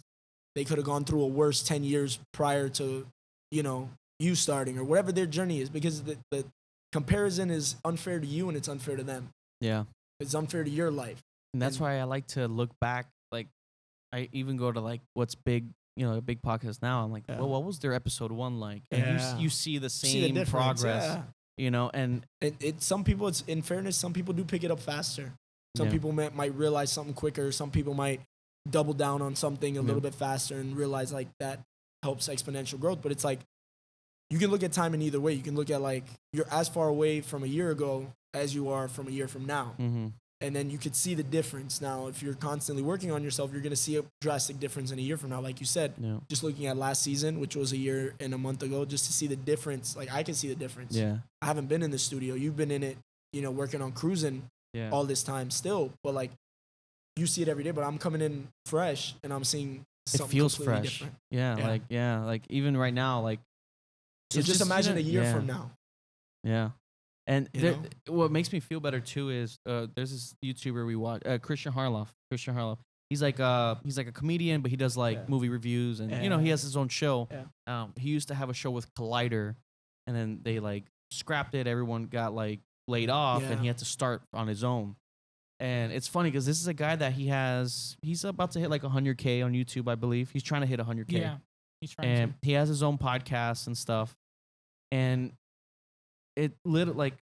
They could have gone through a worse 10 years prior to, you starting or whatever their journey is, because the comparison is unfair to you and it's unfair to them. Yeah. It's unfair to your life. And that's why I like to look back. Like I even go to like what's big, a big podcast now. I'm like, well, what was their episode 1 like? And you see the same progress. And some people, it's in fairness, some people do pick it up faster. Some people might realize something quicker. Some people might double down on something a little bit faster and realize like that helps exponential growth. But it's like, you can look at time in either way. You can look at like, you're as far away from a year ago as you are from a year from now. Mm-hmm. And then you could see the difference. Now, if you're constantly working on yourself, you're going to see a drastic difference in a year from now. Like you said, just looking at last season, which was a year and a month ago, just to see the difference. Like I can see the difference. Yeah. I haven't been in the studio. You've been in it, working on Cruisin' all this time still. But like, you see it every day, but I'm coming in fresh and I'm seeing something feels completely fresh. different. Yeah. Like even right now, like. So just imagine a year from now. Yeah. And what makes me feel better too is there's this YouTuber we watch, Christian Harloff. He's like a comedian, but he does like movie reviews, and he has his own show. Yeah. He used to have a show with Collider, and then they like scrapped it. Everyone got like laid off, and he had to start on his own. And it's funny because this is a guy that he's about to hit like 100K on YouTube, I believe. He's trying to hit 100K. Yeah, he's trying and he has his own podcast and stuff. And it literally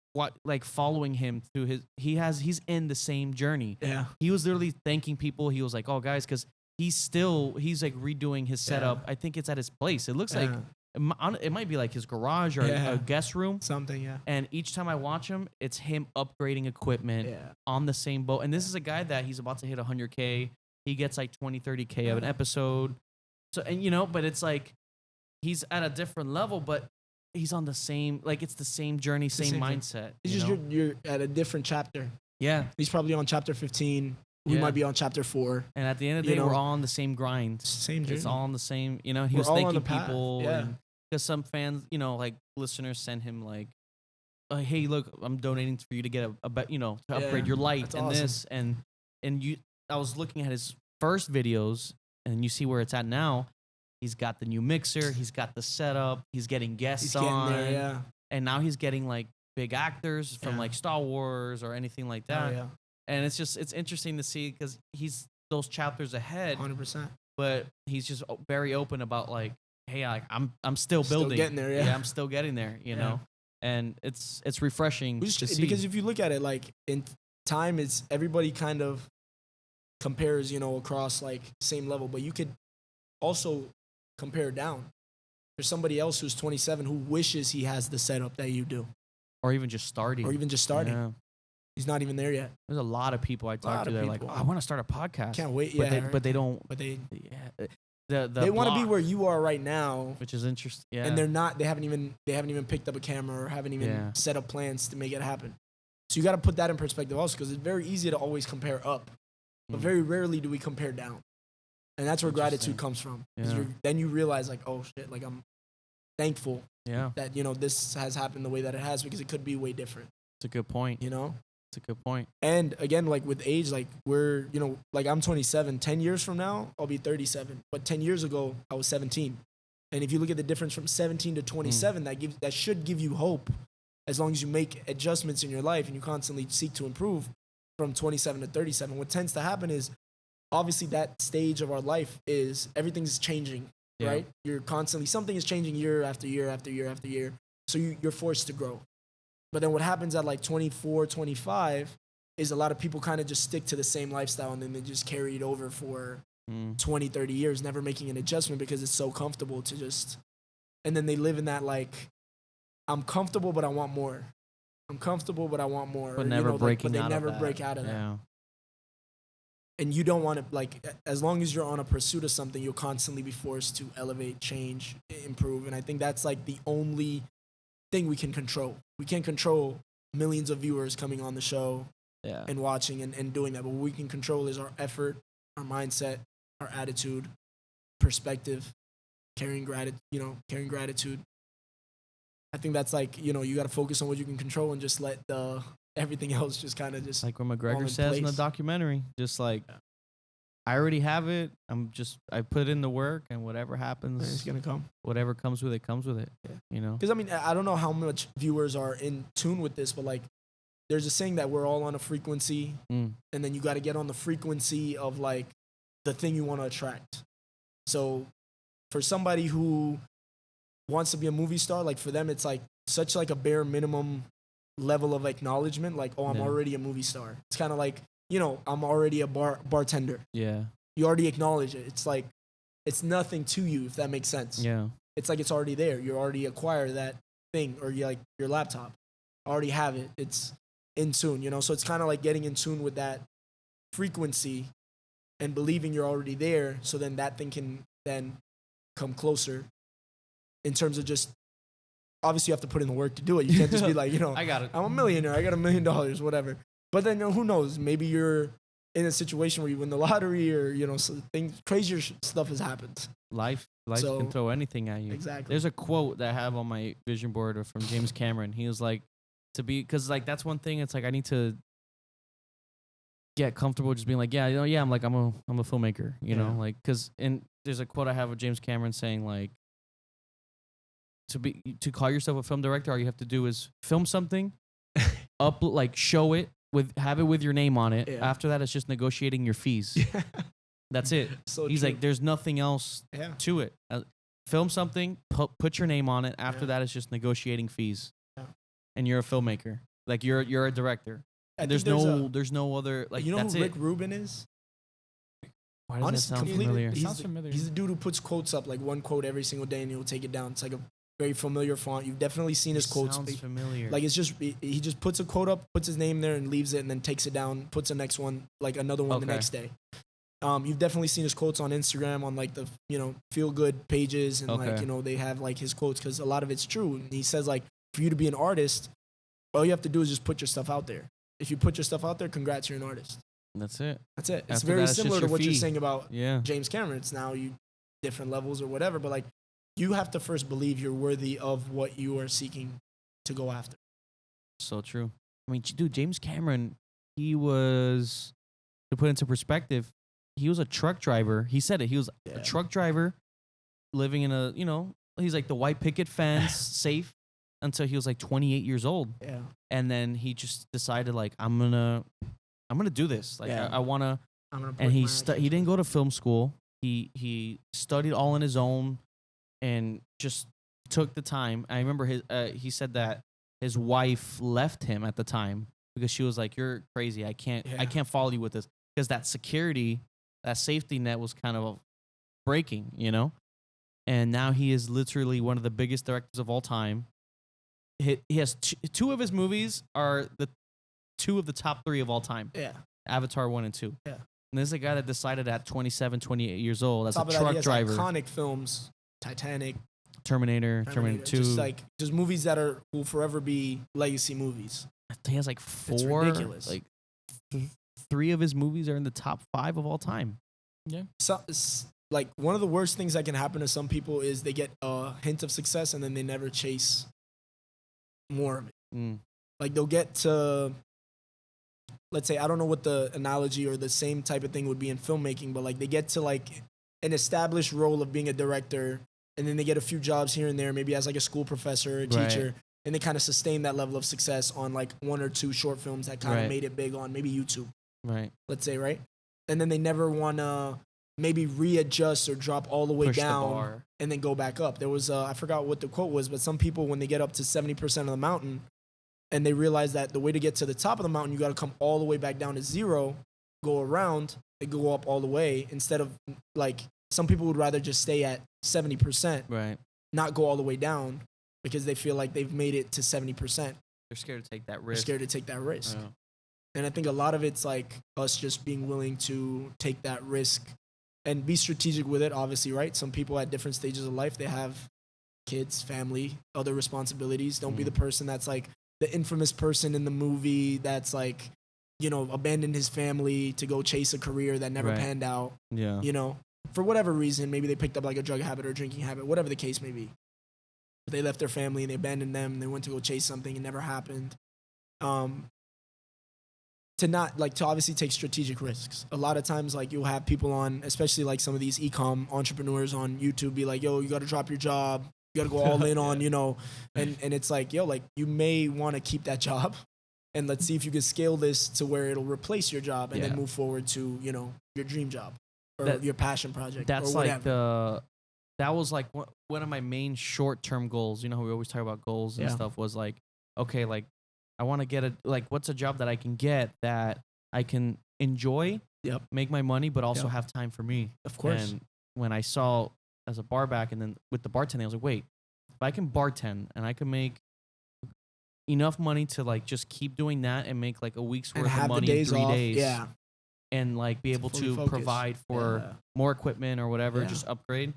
following him through he's in the same journey. Yeah. He was literally thanking people. He was like, oh guys, because he's like redoing his setup. I think it's at his place. It looks like it might be like his garage or a guest room. Something, yeah. And each time I watch him, it's him upgrading equipment on the same boat. And this is a guy that he's about to hit 100K. He gets like 20, 30K of an episode. So, and but it's like, he's at a different level, but he's on the same, like, it's the same journey, same mindset. It's just you're at a different chapter. Yeah. He's probably on chapter 15. We might be on chapter 4. And at the end of the day, we're all on the same grind. Same journey. It's all on the same, he was thanking people. Yeah. Because some fans, like listeners send him like, hey, look, I'm donating for you to get to upgrade your light and awesome. This. And I was looking at his first videos and you see where it's at now. He's got the new mixer. He's got the setup. He's getting guests on. There, yeah. And now he's getting like big actors from like Star Wars or anything like that. Oh, yeah. And it's interesting to see because he's those chapters ahead. 100%. But he's just very open about like, hey, I'm still building. Still getting there, yeah. I'm still getting there, you know. And it's refreshing to see. Because if you look at it, like in time, it's everybody kind of compares, across like same level. But you could also compare down. There's somebody else who's 27 who wishes he has the setup that you do. Or even just starting. Yeah. He's not even there yet. There's a lot of people I talk to. They're like, I want to start a podcast. Can't wait. But they don't. But they they want to be where you are right now, which is interesting. Yeah. And they're not. They haven't even picked up a camera or haven't even set up plans to make it happen. So you got to put that in perspective also, because it's very easy to always compare up, but very rarely do we compare down, and that's where gratitude comes from. Yeah. Then you realize like, oh shit, like I'm thankful. Yeah. That this has happened the way that it has, because it could be way different. It's a good point. It's a good point. And again, like with age, like we're, like I'm 27. 10 years from now, I'll be 37. But 10 years ago, I was 17. And if you look at the difference from 17 to 27, that should give you hope, as long as you make adjustments in your life and you constantly seek to improve from 27 to 37. What tends to happen is, obviously that stage of our life is everything's changing, right? You're constantly, something is changing year after year after year after year. So you're forced to grow. But then what happens at like 24, 25 is a lot of people kind of just stick to the same lifestyle, and then they just carry it over for 20, 30 years, never making an adjustment because it's so comfortable to just, and then they live in that like, I'm comfortable, but I want more. I'm comfortable, but I want more. But never breaking out of that. But they never that. break out of that. Yeah. And you don't want to, like, as long as you're on a pursuit of something, you'll constantly be forced to elevate, change, improve. And I think that's like the only thing we can control. We can't control millions of viewers coming on the show and watching and doing that. But what we can control is our effort, our mindset, our attitude, perspective, carrying gratitude. I think that's like, you got to focus on what you can control and just let everything else just kind of just like what McGregor says in the documentary. Just like, I already have it. I put in the work, and whatever happens, it's going to come. Whatever comes with it, comes with it. Yeah. Because, I mean, I don't know how much viewers are in tune with this, but like, there's a saying that we're all on a frequency, and then you got to get on the frequency of like the thing you want to attract. So for somebody who wants to be a movie star, like for them, it's like such like a bare minimum level of acknowledgement. Like, oh, I'm already a movie star. It's kind of like, I'm already a bartender. Yeah. You already acknowledge it. It's like, it's nothing to you, if that makes sense. Yeah. It's like it's already there. You already acquire that thing, or you like your laptop. I already have it. It's in tune, So it's kind of like getting in tune with that frequency and believing you're already there. So then that thing can then come closer in terms of just, obviously you have to put in the work to do it. You can't just be like, I got it. I'm a millionaire. I got $1 million, whatever. But then who knows? Maybe you're in a situation where you win the lottery, or crazier stuff has happened. Life can throw anything at you. Exactly. There's a quote that I have on my vision board from James Cameron. He was like, because like that's one thing. It's like I need to get comfortable just being like, I'm a filmmaker, like, because there's a quote I have of James Cameron saying like, to call yourself a film director, all you have to do is film something, show it, have it with your name on it. Yeah. After that, it's just negotiating your fees. Yeah. That's it. He's like, there's nothing else to it. Film something, put your name on it. After that, it's just negotiating fees. Yeah. And you're a filmmaker. Like you're a director. There's no other, like, who Rick Rubin is? Why does that sound familiar? It sounds familiar. He's the dude who puts quotes up, like one quote every single day, and he'll take it down. It's like a very familiar font. You've definitely seen his quotes. Sounds familiar. Like, it's just, he just puts a quote up, puts his name there, and leaves it, and then takes it down, puts the next one, like another one the next day. You've definitely seen his quotes on Instagram on like the, feel good pages and like, they have like his quotes because a lot of it's true. And he says like, for you to be an artist, all you have to do is just put your stuff out there. If you put your stuff out there, congrats, you're an artist. That's it. It's very similar to what you're saying about James Cameron. It's now different levels or whatever, but like you have to first believe you're worthy of what you are seeking to go after. So true. I mean, dude, James Cameron, he was, to put into perspective, he was a truck driver. He said it. He was a truck driver living in a, he's like the white picket fence, safe until he was like 28 years old. Yeah. And then he just decided like, I'm gonna do this. Like I wanna, and he didn't go to film school. He studied all on his own and just took the time. I remember he said that his wife left him at the time because she was like, "You're crazy. I can't follow you with this." Because that security, that safety net was kind of breaking, And now he is literally one of the biggest directors of all time. He has two of his movies are the two of the top 3 of all time. Yeah. Avatar 1 and 2. Yeah. And this is a guy that decided at 27, 28 years old as a truck that, he has driver. Iconic films, Titanic, Terminator 2. Just movies that will forever be legacy movies. He has like 4. It's ridiculous. Like 3 of his movies are in the top 5 of all time. Yeah. So, like one of the worst things that can happen to some people is they get a hint of success and then they never chase more of it. Like they'll get to, let's say, I don't know what the analogy or the same type of thing would be in filmmaking, but like they get to like an established role of being a director and then they get a few jobs here and there, maybe as like a school professor or a teacher, and they kind of sustain that level of success on like 1 or 2 short films that kind of made it big on maybe YouTube. Right. Let's say, right? And then they never want to maybe readjust or drop all the way down and then go back up. There was, I forgot what the quote was, but some people, when they get up to 70% of the mountain and they realize that the way to get to the top of the mountain, you got to come all the way back down to 0, go around, and go up all the way, instead of like, some people would rather just stay at 70%, right? Not go all the way down because they feel like they've made it to 70%. They're scared to take that risk. Yeah. And I think a lot of it's like us just being willing to take that risk and be strategic with it, obviously, right? Some people at different stages of life, they have kids, family, other responsibilities. Don't be the person that's like the infamous person in the movie that's like, abandoned his family to go chase a career that never panned out. Yeah. For whatever reason, maybe they picked up like a drug habit or drinking habit, whatever the case may be. But they left their family and they abandoned them and they went to go chase something and never happened. To obviously take strategic risks. A lot of times, like, you'll have people on, especially like some of these e-com entrepreneurs on YouTube, be like, yo, you got to drop your job. You got to go all in on, and it's like, yo, like, you may want to keep that job and let's see if you can scale this to where it'll replace your job and then move forward to, your dream job or your passion project. That's or whatever. That was like one of my main short-term goals. We always talk about goals and stuff, was like, okay, like, I want to get what's a job that I can get that I can enjoy, make my money, but also have time for me. Of course. And when I saw as a bar back and then with the bartending, I was like, wait, if I can bartend and I can make enough money to like just keep doing that and make like a week's worth of money in 3 days. And like be able to provide for more equipment or whatever, just upgrade.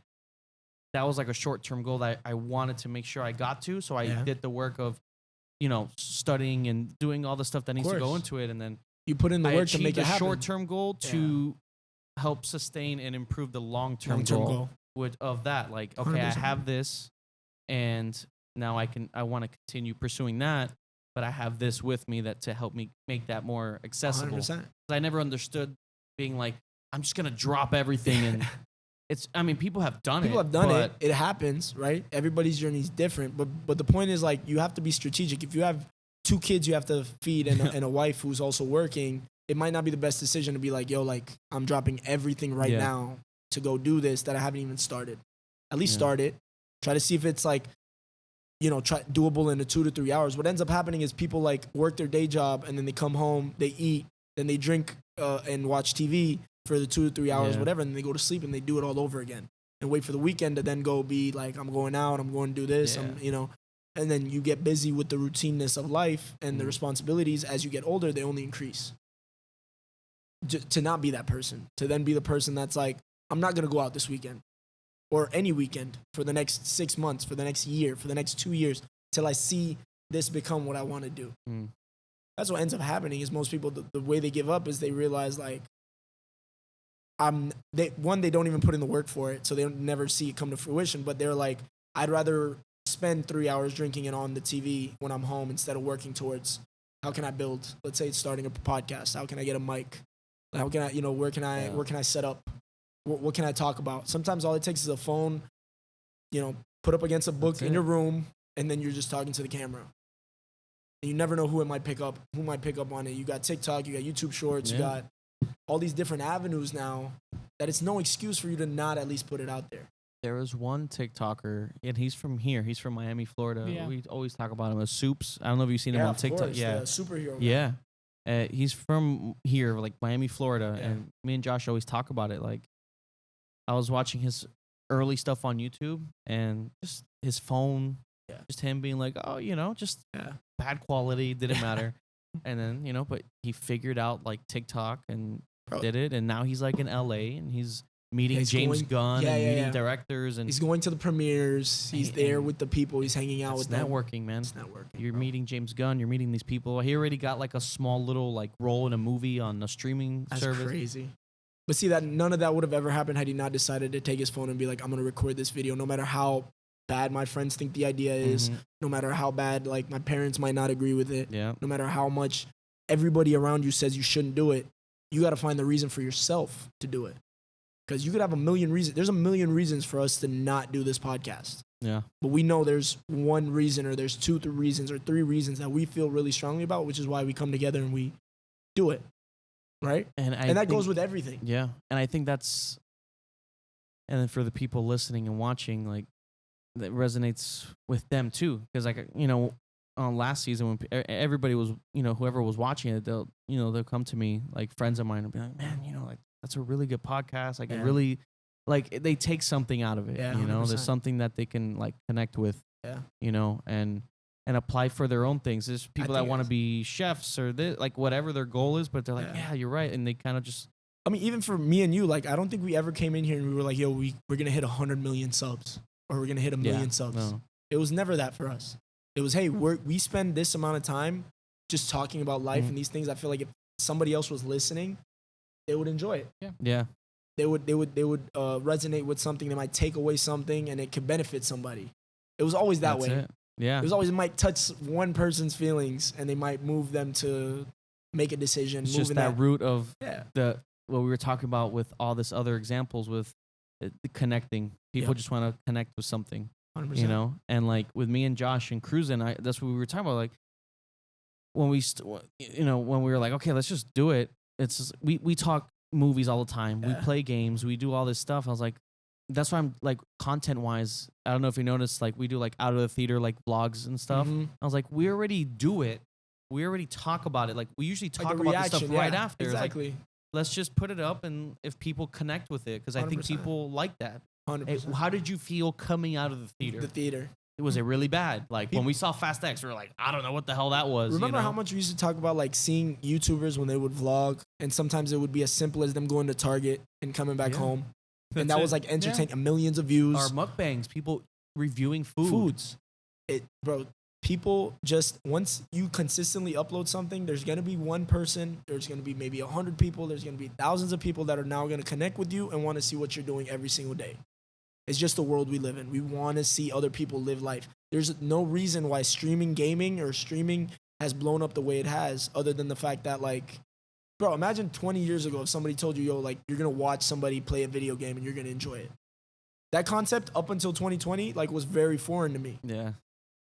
That was like a short-term goal that I wanted to make sure I got to. So I did the work of, studying and doing all the stuff that needs to go into it. And then you put in the work to make it happen. Short-term goal to help sustain and improve the long-term goal. Of that. Like, okay, 100%. I have this and now I want to continue pursuing that, but I have this with me to help me make that more accessible. 100%. I never understood being like, I'm just going to drop everything and people have done it. People have done it. It happens, right? Everybody's journey is different. But the point is, like, you have to be strategic. If you have 2 kids you have to feed and a wife who's also working, it might not be the best decision to be like, yo, like, I'm dropping everything right now to go do this that I haven't even started. At least start it. Try to see if it's like, doable in the 2 to 3 hours. What ends up happening is people like work their day job and then they come home, they eat, then they drink and watch TV for the 2 to 3 hours, whatever, and then they go to sleep and they do it all over again and wait for the weekend to then go be like, I'm going out, I'm going to do this, and then you get busy with the routineness of life and the responsibilities. As you get older, they only increase. to not be that person, to then be the person that's like, I'm not going to go out this weekend or any weekend for the next 6 months, for the next year, for the next 2 years, till I see this become what I want to do. That's what ends up happening is most people, the way they give up is they realize like, they don't even put in the work for it, so they don't never see it come to fruition, but they're like, I'd rather spend 3 hours drinking it on the TV when I'm home instead of working towards how can I build, let's say it's starting a podcast, how can I get a mic? How can I, where can I set up? What can I talk about? Sometimes all it takes is a phone, put up against a book in your room, and then you're just talking to the camera. And you never know who might pick up on it. You got TikTok, you got YouTube Shorts, you got all these different avenues now that it's no excuse for you to not at least put it out there. There was one TikToker, and he's from here. He's from Miami, Florida. Yeah. We always talk about him as Soups. I don't know if you've seen him on TikTok. Course, the superhero. Yeah. He's from here, like Miami, Florida. Yeah. And me and Josh always talk about it. Like, I was watching his early stuff on YouTube, and just his phone, just him being like, oh, just bad quality, didn't matter. And then, but he figured out like TikTok and did it. And now he's like in LA, and he's meeting James Gunn and meeting directors, and he's going to the premieres. He's there with the people. He's hanging out with them. Networking, man. It's networking. You're meeting James Gunn. You're meeting these people. He already got like a small little like role in a movie on a streaming service. That's crazy. But see, that none of that would have ever happened had he not decided to take his phone and be like, I'm going to record this video, no matter how bad my friends think the idea is, no matter how bad like my parents might not agree with it, no matter how much everybody around you says you shouldn't do it. You got to find the reason for yourself to do it. Because you could have a million reasons. There's a million reasons for us to not do this podcast. Yeah. But we know there's one reason, or there's 2 reasons or 3 reasons that we feel really strongly about, which is why we come together and we do it. Right? And that goes with everything. Yeah. And I think that's, and then for the people listening and watching, like, that resonates with them too. Because, like, on last season when everybody was, whoever was watching it, they'll come to me, like friends of mine, and be like, man, like, that's a really good podcast. Like, it really, like, they take something out of it. Yeah, 100%. There's something that they can like connect with. Yeah. And apply for their own things. There's people that want to be chefs or like whatever their goal is, but they're like, yeah, you're right, and they kind of just. I mean, even for me and you, like, I don't think we ever came in here and we were like, yo, we're gonna hit 100 million subs, or we're gonna hit 1 million subs. No. It was never that for us. It was, hey, we spend this amount of time just talking about life and these things. I feel like if somebody else was listening, they would enjoy it. Yeah. Yeah. They would resonate with something. They might take away something, and it could benefit somebody. It was always that way. It. Yeah. It was always, it might touch one person's feelings, and they might move them to make a decision. It's just that root of what we were talking about with all this other examples with the connecting. People just want to connect with something. 100%. And like with me and Josh and cruising, that's what we were talking about. Like when we, when we were like, okay, let's just do it. It's just, we talk movies all the time. We play games. We do all this stuff. I was like, that's why I'm like, content wise, I don't know if you noticed, like we do like out of the theater, like vlogs and stuff. I was like, we already do it. We already talk about it. Like we usually talk about this stuff right after. Exactly. Like, let's just put it up, and if people connect with it, because I think people like that. 100%. Hey, how did you feel coming out of the theater? The theater. Was it really bad? Like when we saw Fast X, we were like, I don't know what the hell that was. Remember how much we used to talk about like seeing YouTubers when they would vlog, and sometimes it would be as simple as them going to Target and coming back home. And that was like entertaining millions of views. Our mukbangs, people reviewing foods. People just, once you consistently upload something, there's going to be one person, there's going to be maybe 100 people, there's going to be thousands of people that are now going to connect with you and want to see what you're doing every single day. It's just the world we live in. We want to see other people live life. There's no reason why streaming gaming or streaming has blown up the way it has, other than the fact that, like, bro, imagine 20 years ago if somebody told you, yo, like, you're going to watch somebody play a video game and you're going to enjoy it. That concept up until 2020, like, was very foreign to me. Yeah.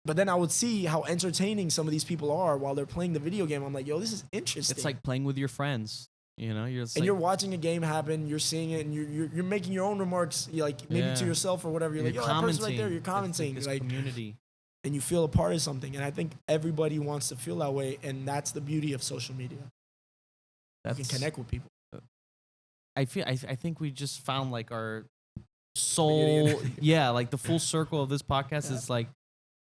But then I would see how entertaining some of these people are while they're playing the video game. I'm like, yo, this is interesting. It's like playing with your friends. You're watching a game happen, you're seeing it, and you're making your own remarks, like maybe to yourself or whatever. You're like, yo, that person right there, you're commenting. It's like community. And you feel a part of something. And I think everybody wants to feel that way, and that's the beauty of social media. You can connect with people. I think we just found like our soul. Like the full circle of this podcast is like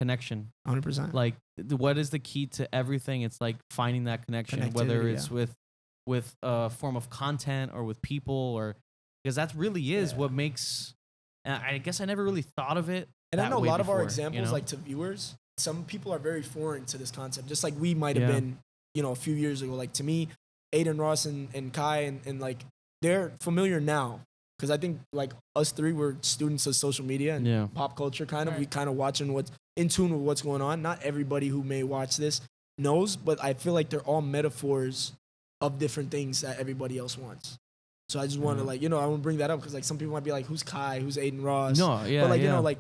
connection. 100%. Like what is the key to everything? It's like finding that connection, whether it's with with a form of content or with people, or because that really is what makes. And I guess I never really thought of it. And I know a lot of our examples, you know? like to viewers, some people are very foreign to this concept, just like we might have been, a few years ago. Like to me, Adin Ross and Kai and like they're familiar now because I think like us three were students of social media and pop culture kind of. We kind of watching what's in tune with what's going on. Not everybody who may watch this knows, but I feel like they're all metaphors of different things that everybody else wants. So I just want to I want to bring that up because like some people might be like, who's Kai? Who's Adin Ross? No, yeah, but like yeah. you know like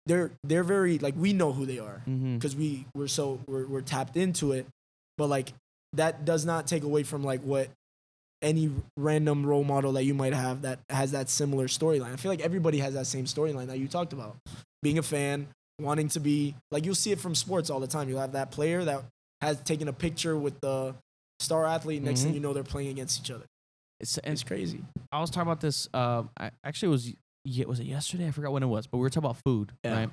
they're very like we know who they are because we're tapped into it. But like that does not take away from like what any random role model that you might have that has that similar storyline. I feel like everybody has that same storyline that you talked about. Being a fan, wanting to be like you'll see it from sports all the time. You'll have that player that has taken a picture with the star athlete. Next thing you know, they're playing against each other. It's crazy. I was talking about this. Was it yesterday? I forgot when it was, but we were talking about food, right?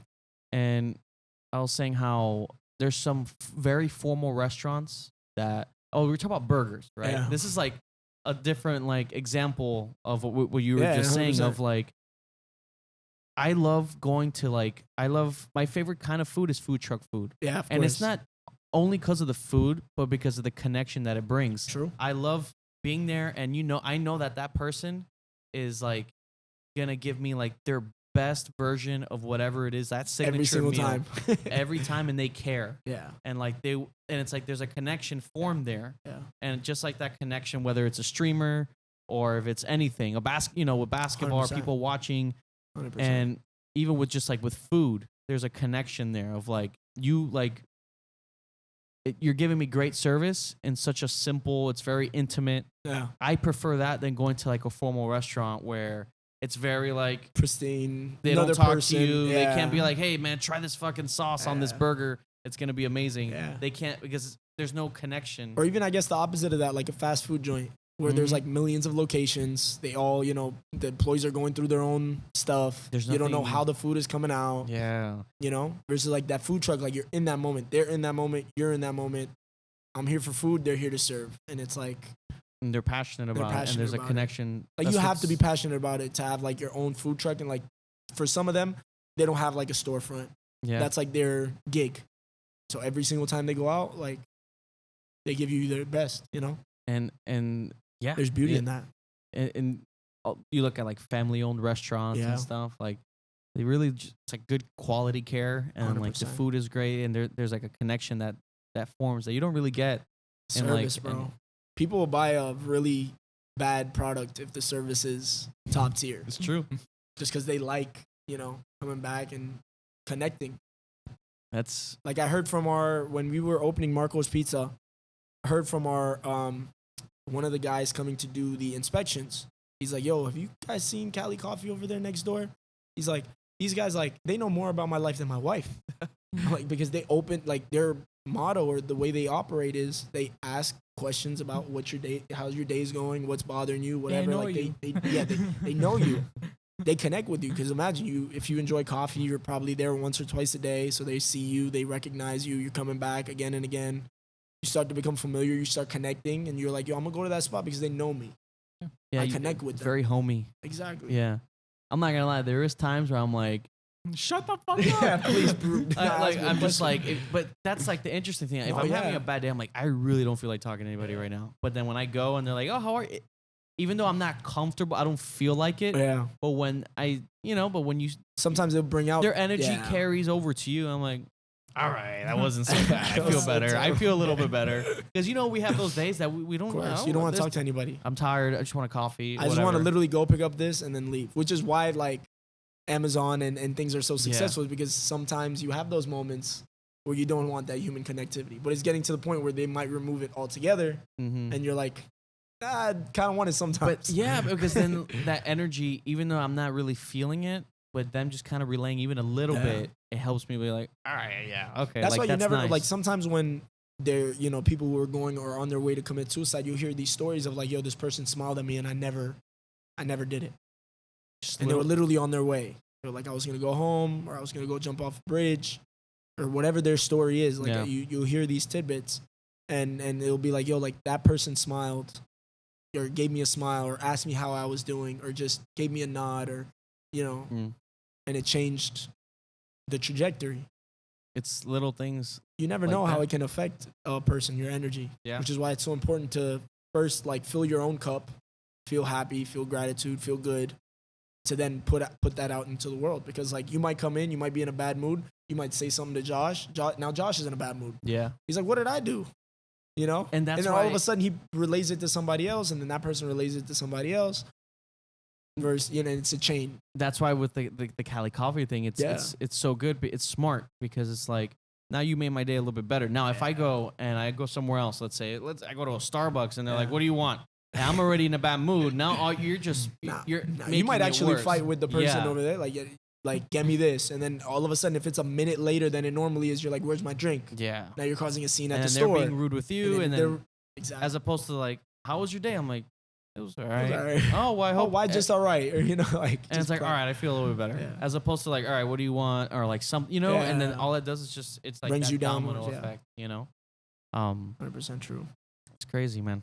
And I was saying how there's some very formal restaurants that. Oh, we were talking about burgers, right? Yeah. This is like a different like example of what you were just 100%. Saying of like. I love going to my favorite kind of food is food truck food. Yeah, of and course. It's not only because of the food, but because of the connection that it brings. True. I love being there, and I know that person is like gonna give me like their best version of whatever it is, that signature every single meal, time. every time, and they care. Yeah. And like it's like there's a connection formed there. Yeah. And just like that connection, whether it's a streamer or if it's anything, with basketball, 100%. or people watching, 100%. and even with just like with food, there's a connection there of like you're giving me great service in such a simple, it's very intimate. Yeah. I prefer that than going to like a formal restaurant where it's very like pristine. They don't talk to you. Yeah. They can't be like, hey man, try this fucking sauce on this burger. It's going to be amazing. Yeah. They can't because there's no connection. Or even I guess the opposite of that, like a fast food joint where there's like millions of locations. They all, the employees are going through their own stuff. You don't know how the food is coming out. Yeah. Versus like that food truck, like you're in that moment. They're in that moment. You're in that moment. I'm here for food. They're here to serve. And it's like. And they're passionate about it. And there's a connection. Like you have to be passionate about it to have like your own food truck. And like for some of them, they don't have like a storefront. Yeah. That's like their gig. So every single time they go out, like they give you their best, And yeah, there's beauty in that. And you look at like family-owned restaurants and stuff. Like they really it's like good quality care, and 100%. like the food is great, and there's like a connection that forms that you don't really get. Service, bro. People will buy a really bad product if the service is top tier. It's true. Just because they like coming back and connecting. That's like I heard from when we were opening Marco's Pizza. I heard from our one of the guys coming to do the inspections. He's like, yo, have you guys seen Cali Coffee over there next door? He's like, these guys, like, they know more about my life than my wife. Like, because they open, like, their motto or the way they operate is they ask questions about what's your day, how's your day's going, what's bothering you, whatever. They know you. They connect with you. Because imagine if you enjoy coffee, you're probably there once or twice a day. So they see you, they recognize you, you're coming back again and again. You start to become familiar, you start connecting, and you're like, yo, I'm going to go to that spot because they know me. Yeah, I connect with them. Very homey. Exactly. Yeah. I'm not going to lie. There is times where I'm like, shut the fuck up. Yeah, please. I'm just like, but that's like the interesting thing. If I'm having a bad day, I'm like, I really don't feel like talking to anybody right now. But then when I go and they're like, oh, how are you? Even though I'm not comfortable, I don't feel like it. Yeah. But when but when you. Sometimes they'll bring out. Their energy carries over to you. I'm like, all right, that wasn't so bad. I feel better. I feel a little bit better. Because, we have those days that we don't know. You don't want to talk to anybody. I'm tired. I just want a coffee. I just want to literally go pick up this and then leave, which is why, like, Amazon and things are so successful because sometimes you have those moments where you don't want that human connectivity. But it's getting to the point where they might remove it altogether. Mm-hmm. And you're like, I kind of want it sometimes. But yeah, because then that energy, even though I'm not really feeling it, but them just kind of relaying even a little bit, it helps me be like, all right, yeah, okay. That's why you never, nice. like, sometimes when they're, people who are going or on their way to commit suicide, you'll hear these stories of like, yo, this person smiled at me and I never did it. And they were literally on their way. They're like, I was going to go home or I was going to go jump off a bridge or whatever their story is. Like you'll hear these tidbits and it'll be like, yo, like that person smiled or gave me a smile or asked me how I was doing or just gave me a nod or, and it changed the trajectory. It's little things. You never know how it can affect a person, your energy. Yeah. Which is why it's so important to first fill your own cup, feel happy, feel gratitude, feel good, to then put that out into the world. Because you might come in, you might be in a bad mood, you might say something to Josh. Now Josh is in a bad mood. Yeah. He's like, what did I do? And then all of a sudden he relays it to somebody else, and then that person relays it to somebody else. Versus, it's a chain. That's why with the Cali coffee thing, it's so good, but it's smart because it's like, now you made my day a little bit better. Now, if I go and I go somewhere else, I go to a Starbucks and they're like, what do you want? And I'm already in a bad mood. Now you're just, you might actually fight with the person over there. Get me this. And then all of a sudden, if it's a minute later than it normally is, you're like, where's my drink? Yeah. Now you're causing a scene at the store. And they're being rude with you. And then exactly. As opposed to how was your day? I'm like, it was all right. Oh, well, I hope. Why just all right? Or, and it's like, all right, I ffeel a little bit better. Yeah. As opposed to all right, what do you want? Or some, and then all it does is just, it's like brings that you down domino effect, 100% true. It's crazy, man.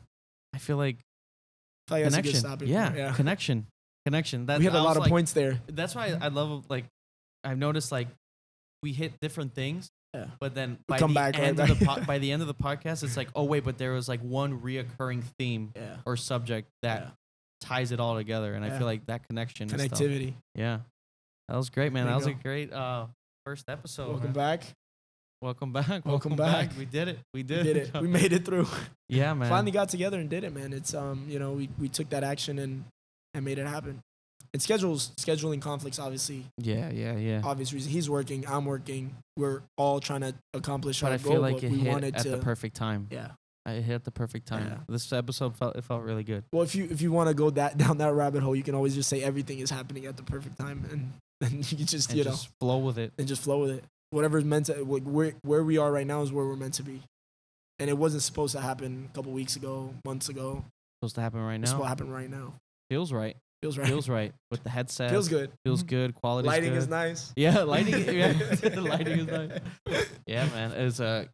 I feel like connection. Yeah. Connection. That, we had a lot of points there. That's why I love, I've noticed, we hit different things. Yeah. But then by the end of the podcast, it's like, oh wait, but there was one reoccurring theme or subject that ties it all together, and I feel like that connectivity. Yeah, that was great, man. That was a great first episode. Welcome back. Welcome back. We did it. We did it. We made it through. Yeah, man. Finally got together and did it, man. It's we took that action and made it happen. And scheduling conflicts, obviously. Yeah. Obvious reason. He's working. I'm working. We're all trying to accomplish our goal. But I feel like it hit at the perfect time. Yeah. It hit at the perfect time. Yeah. This episode felt really good. Well, if you want to go down that rabbit hole, you can always just say everything is happening at the perfect time, and you can just just flow with it. And just flow with it. Whatever's meant to where we are right now is where we're meant to be, and it wasn't supposed to happen a couple weeks ago, months ago. Supposed to happen right now. It's supposed to happen right now. Feels right. Feels right with the headset. Feels good. Feels good. Quality. Lighting is nice. Yeah, lighting. Yeah, the lighting is nice. Yeah, man, it's a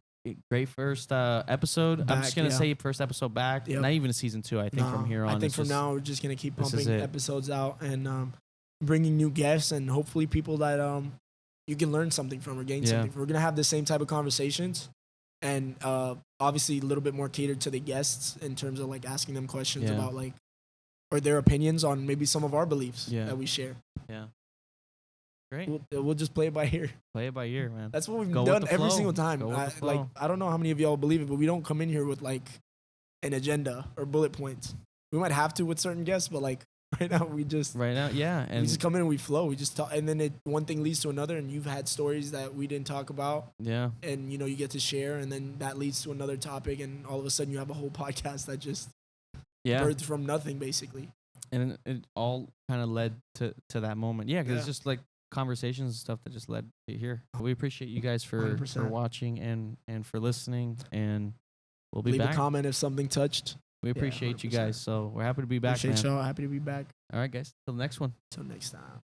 great first episode. I'm just gonna say first episode back. Yep. Not even a season 2. I think from here on. I think from now we're just gonna keep pumping episodes out and bringing new guests and hopefully people that you can learn something from or gain something from. We're gonna have the same type of conversations and obviously a little bit more catered to the guests in terms of asking them questions about or their opinions on maybe some of our beliefs that we share. Yeah. Great. We'll just play it by ear. Play it by ear, man. That's what we've done every single time. I don't know how many of y'all believe it, but we don't come in here with an agenda or bullet points. We might have to with certain guests, but right now, and we just come in and we flow. We just talk, and then one thing leads to another, and you've had stories that we didn't talk about. Yeah. And you get to share, and then that leads to another topic, and all of a sudden you have a whole podcast that just birthed from nothing, basically. And it all kind of led to that moment. Yeah, because it's just conversations and stuff that just led to here. We appreciate you guys for watching and for listening, and we'll be back. Leave a comment if something touched. We appreciate you guys, so we're happy to be back. Appreciate y'all. Happy to be back. All right, guys. Till the next one. Till next time.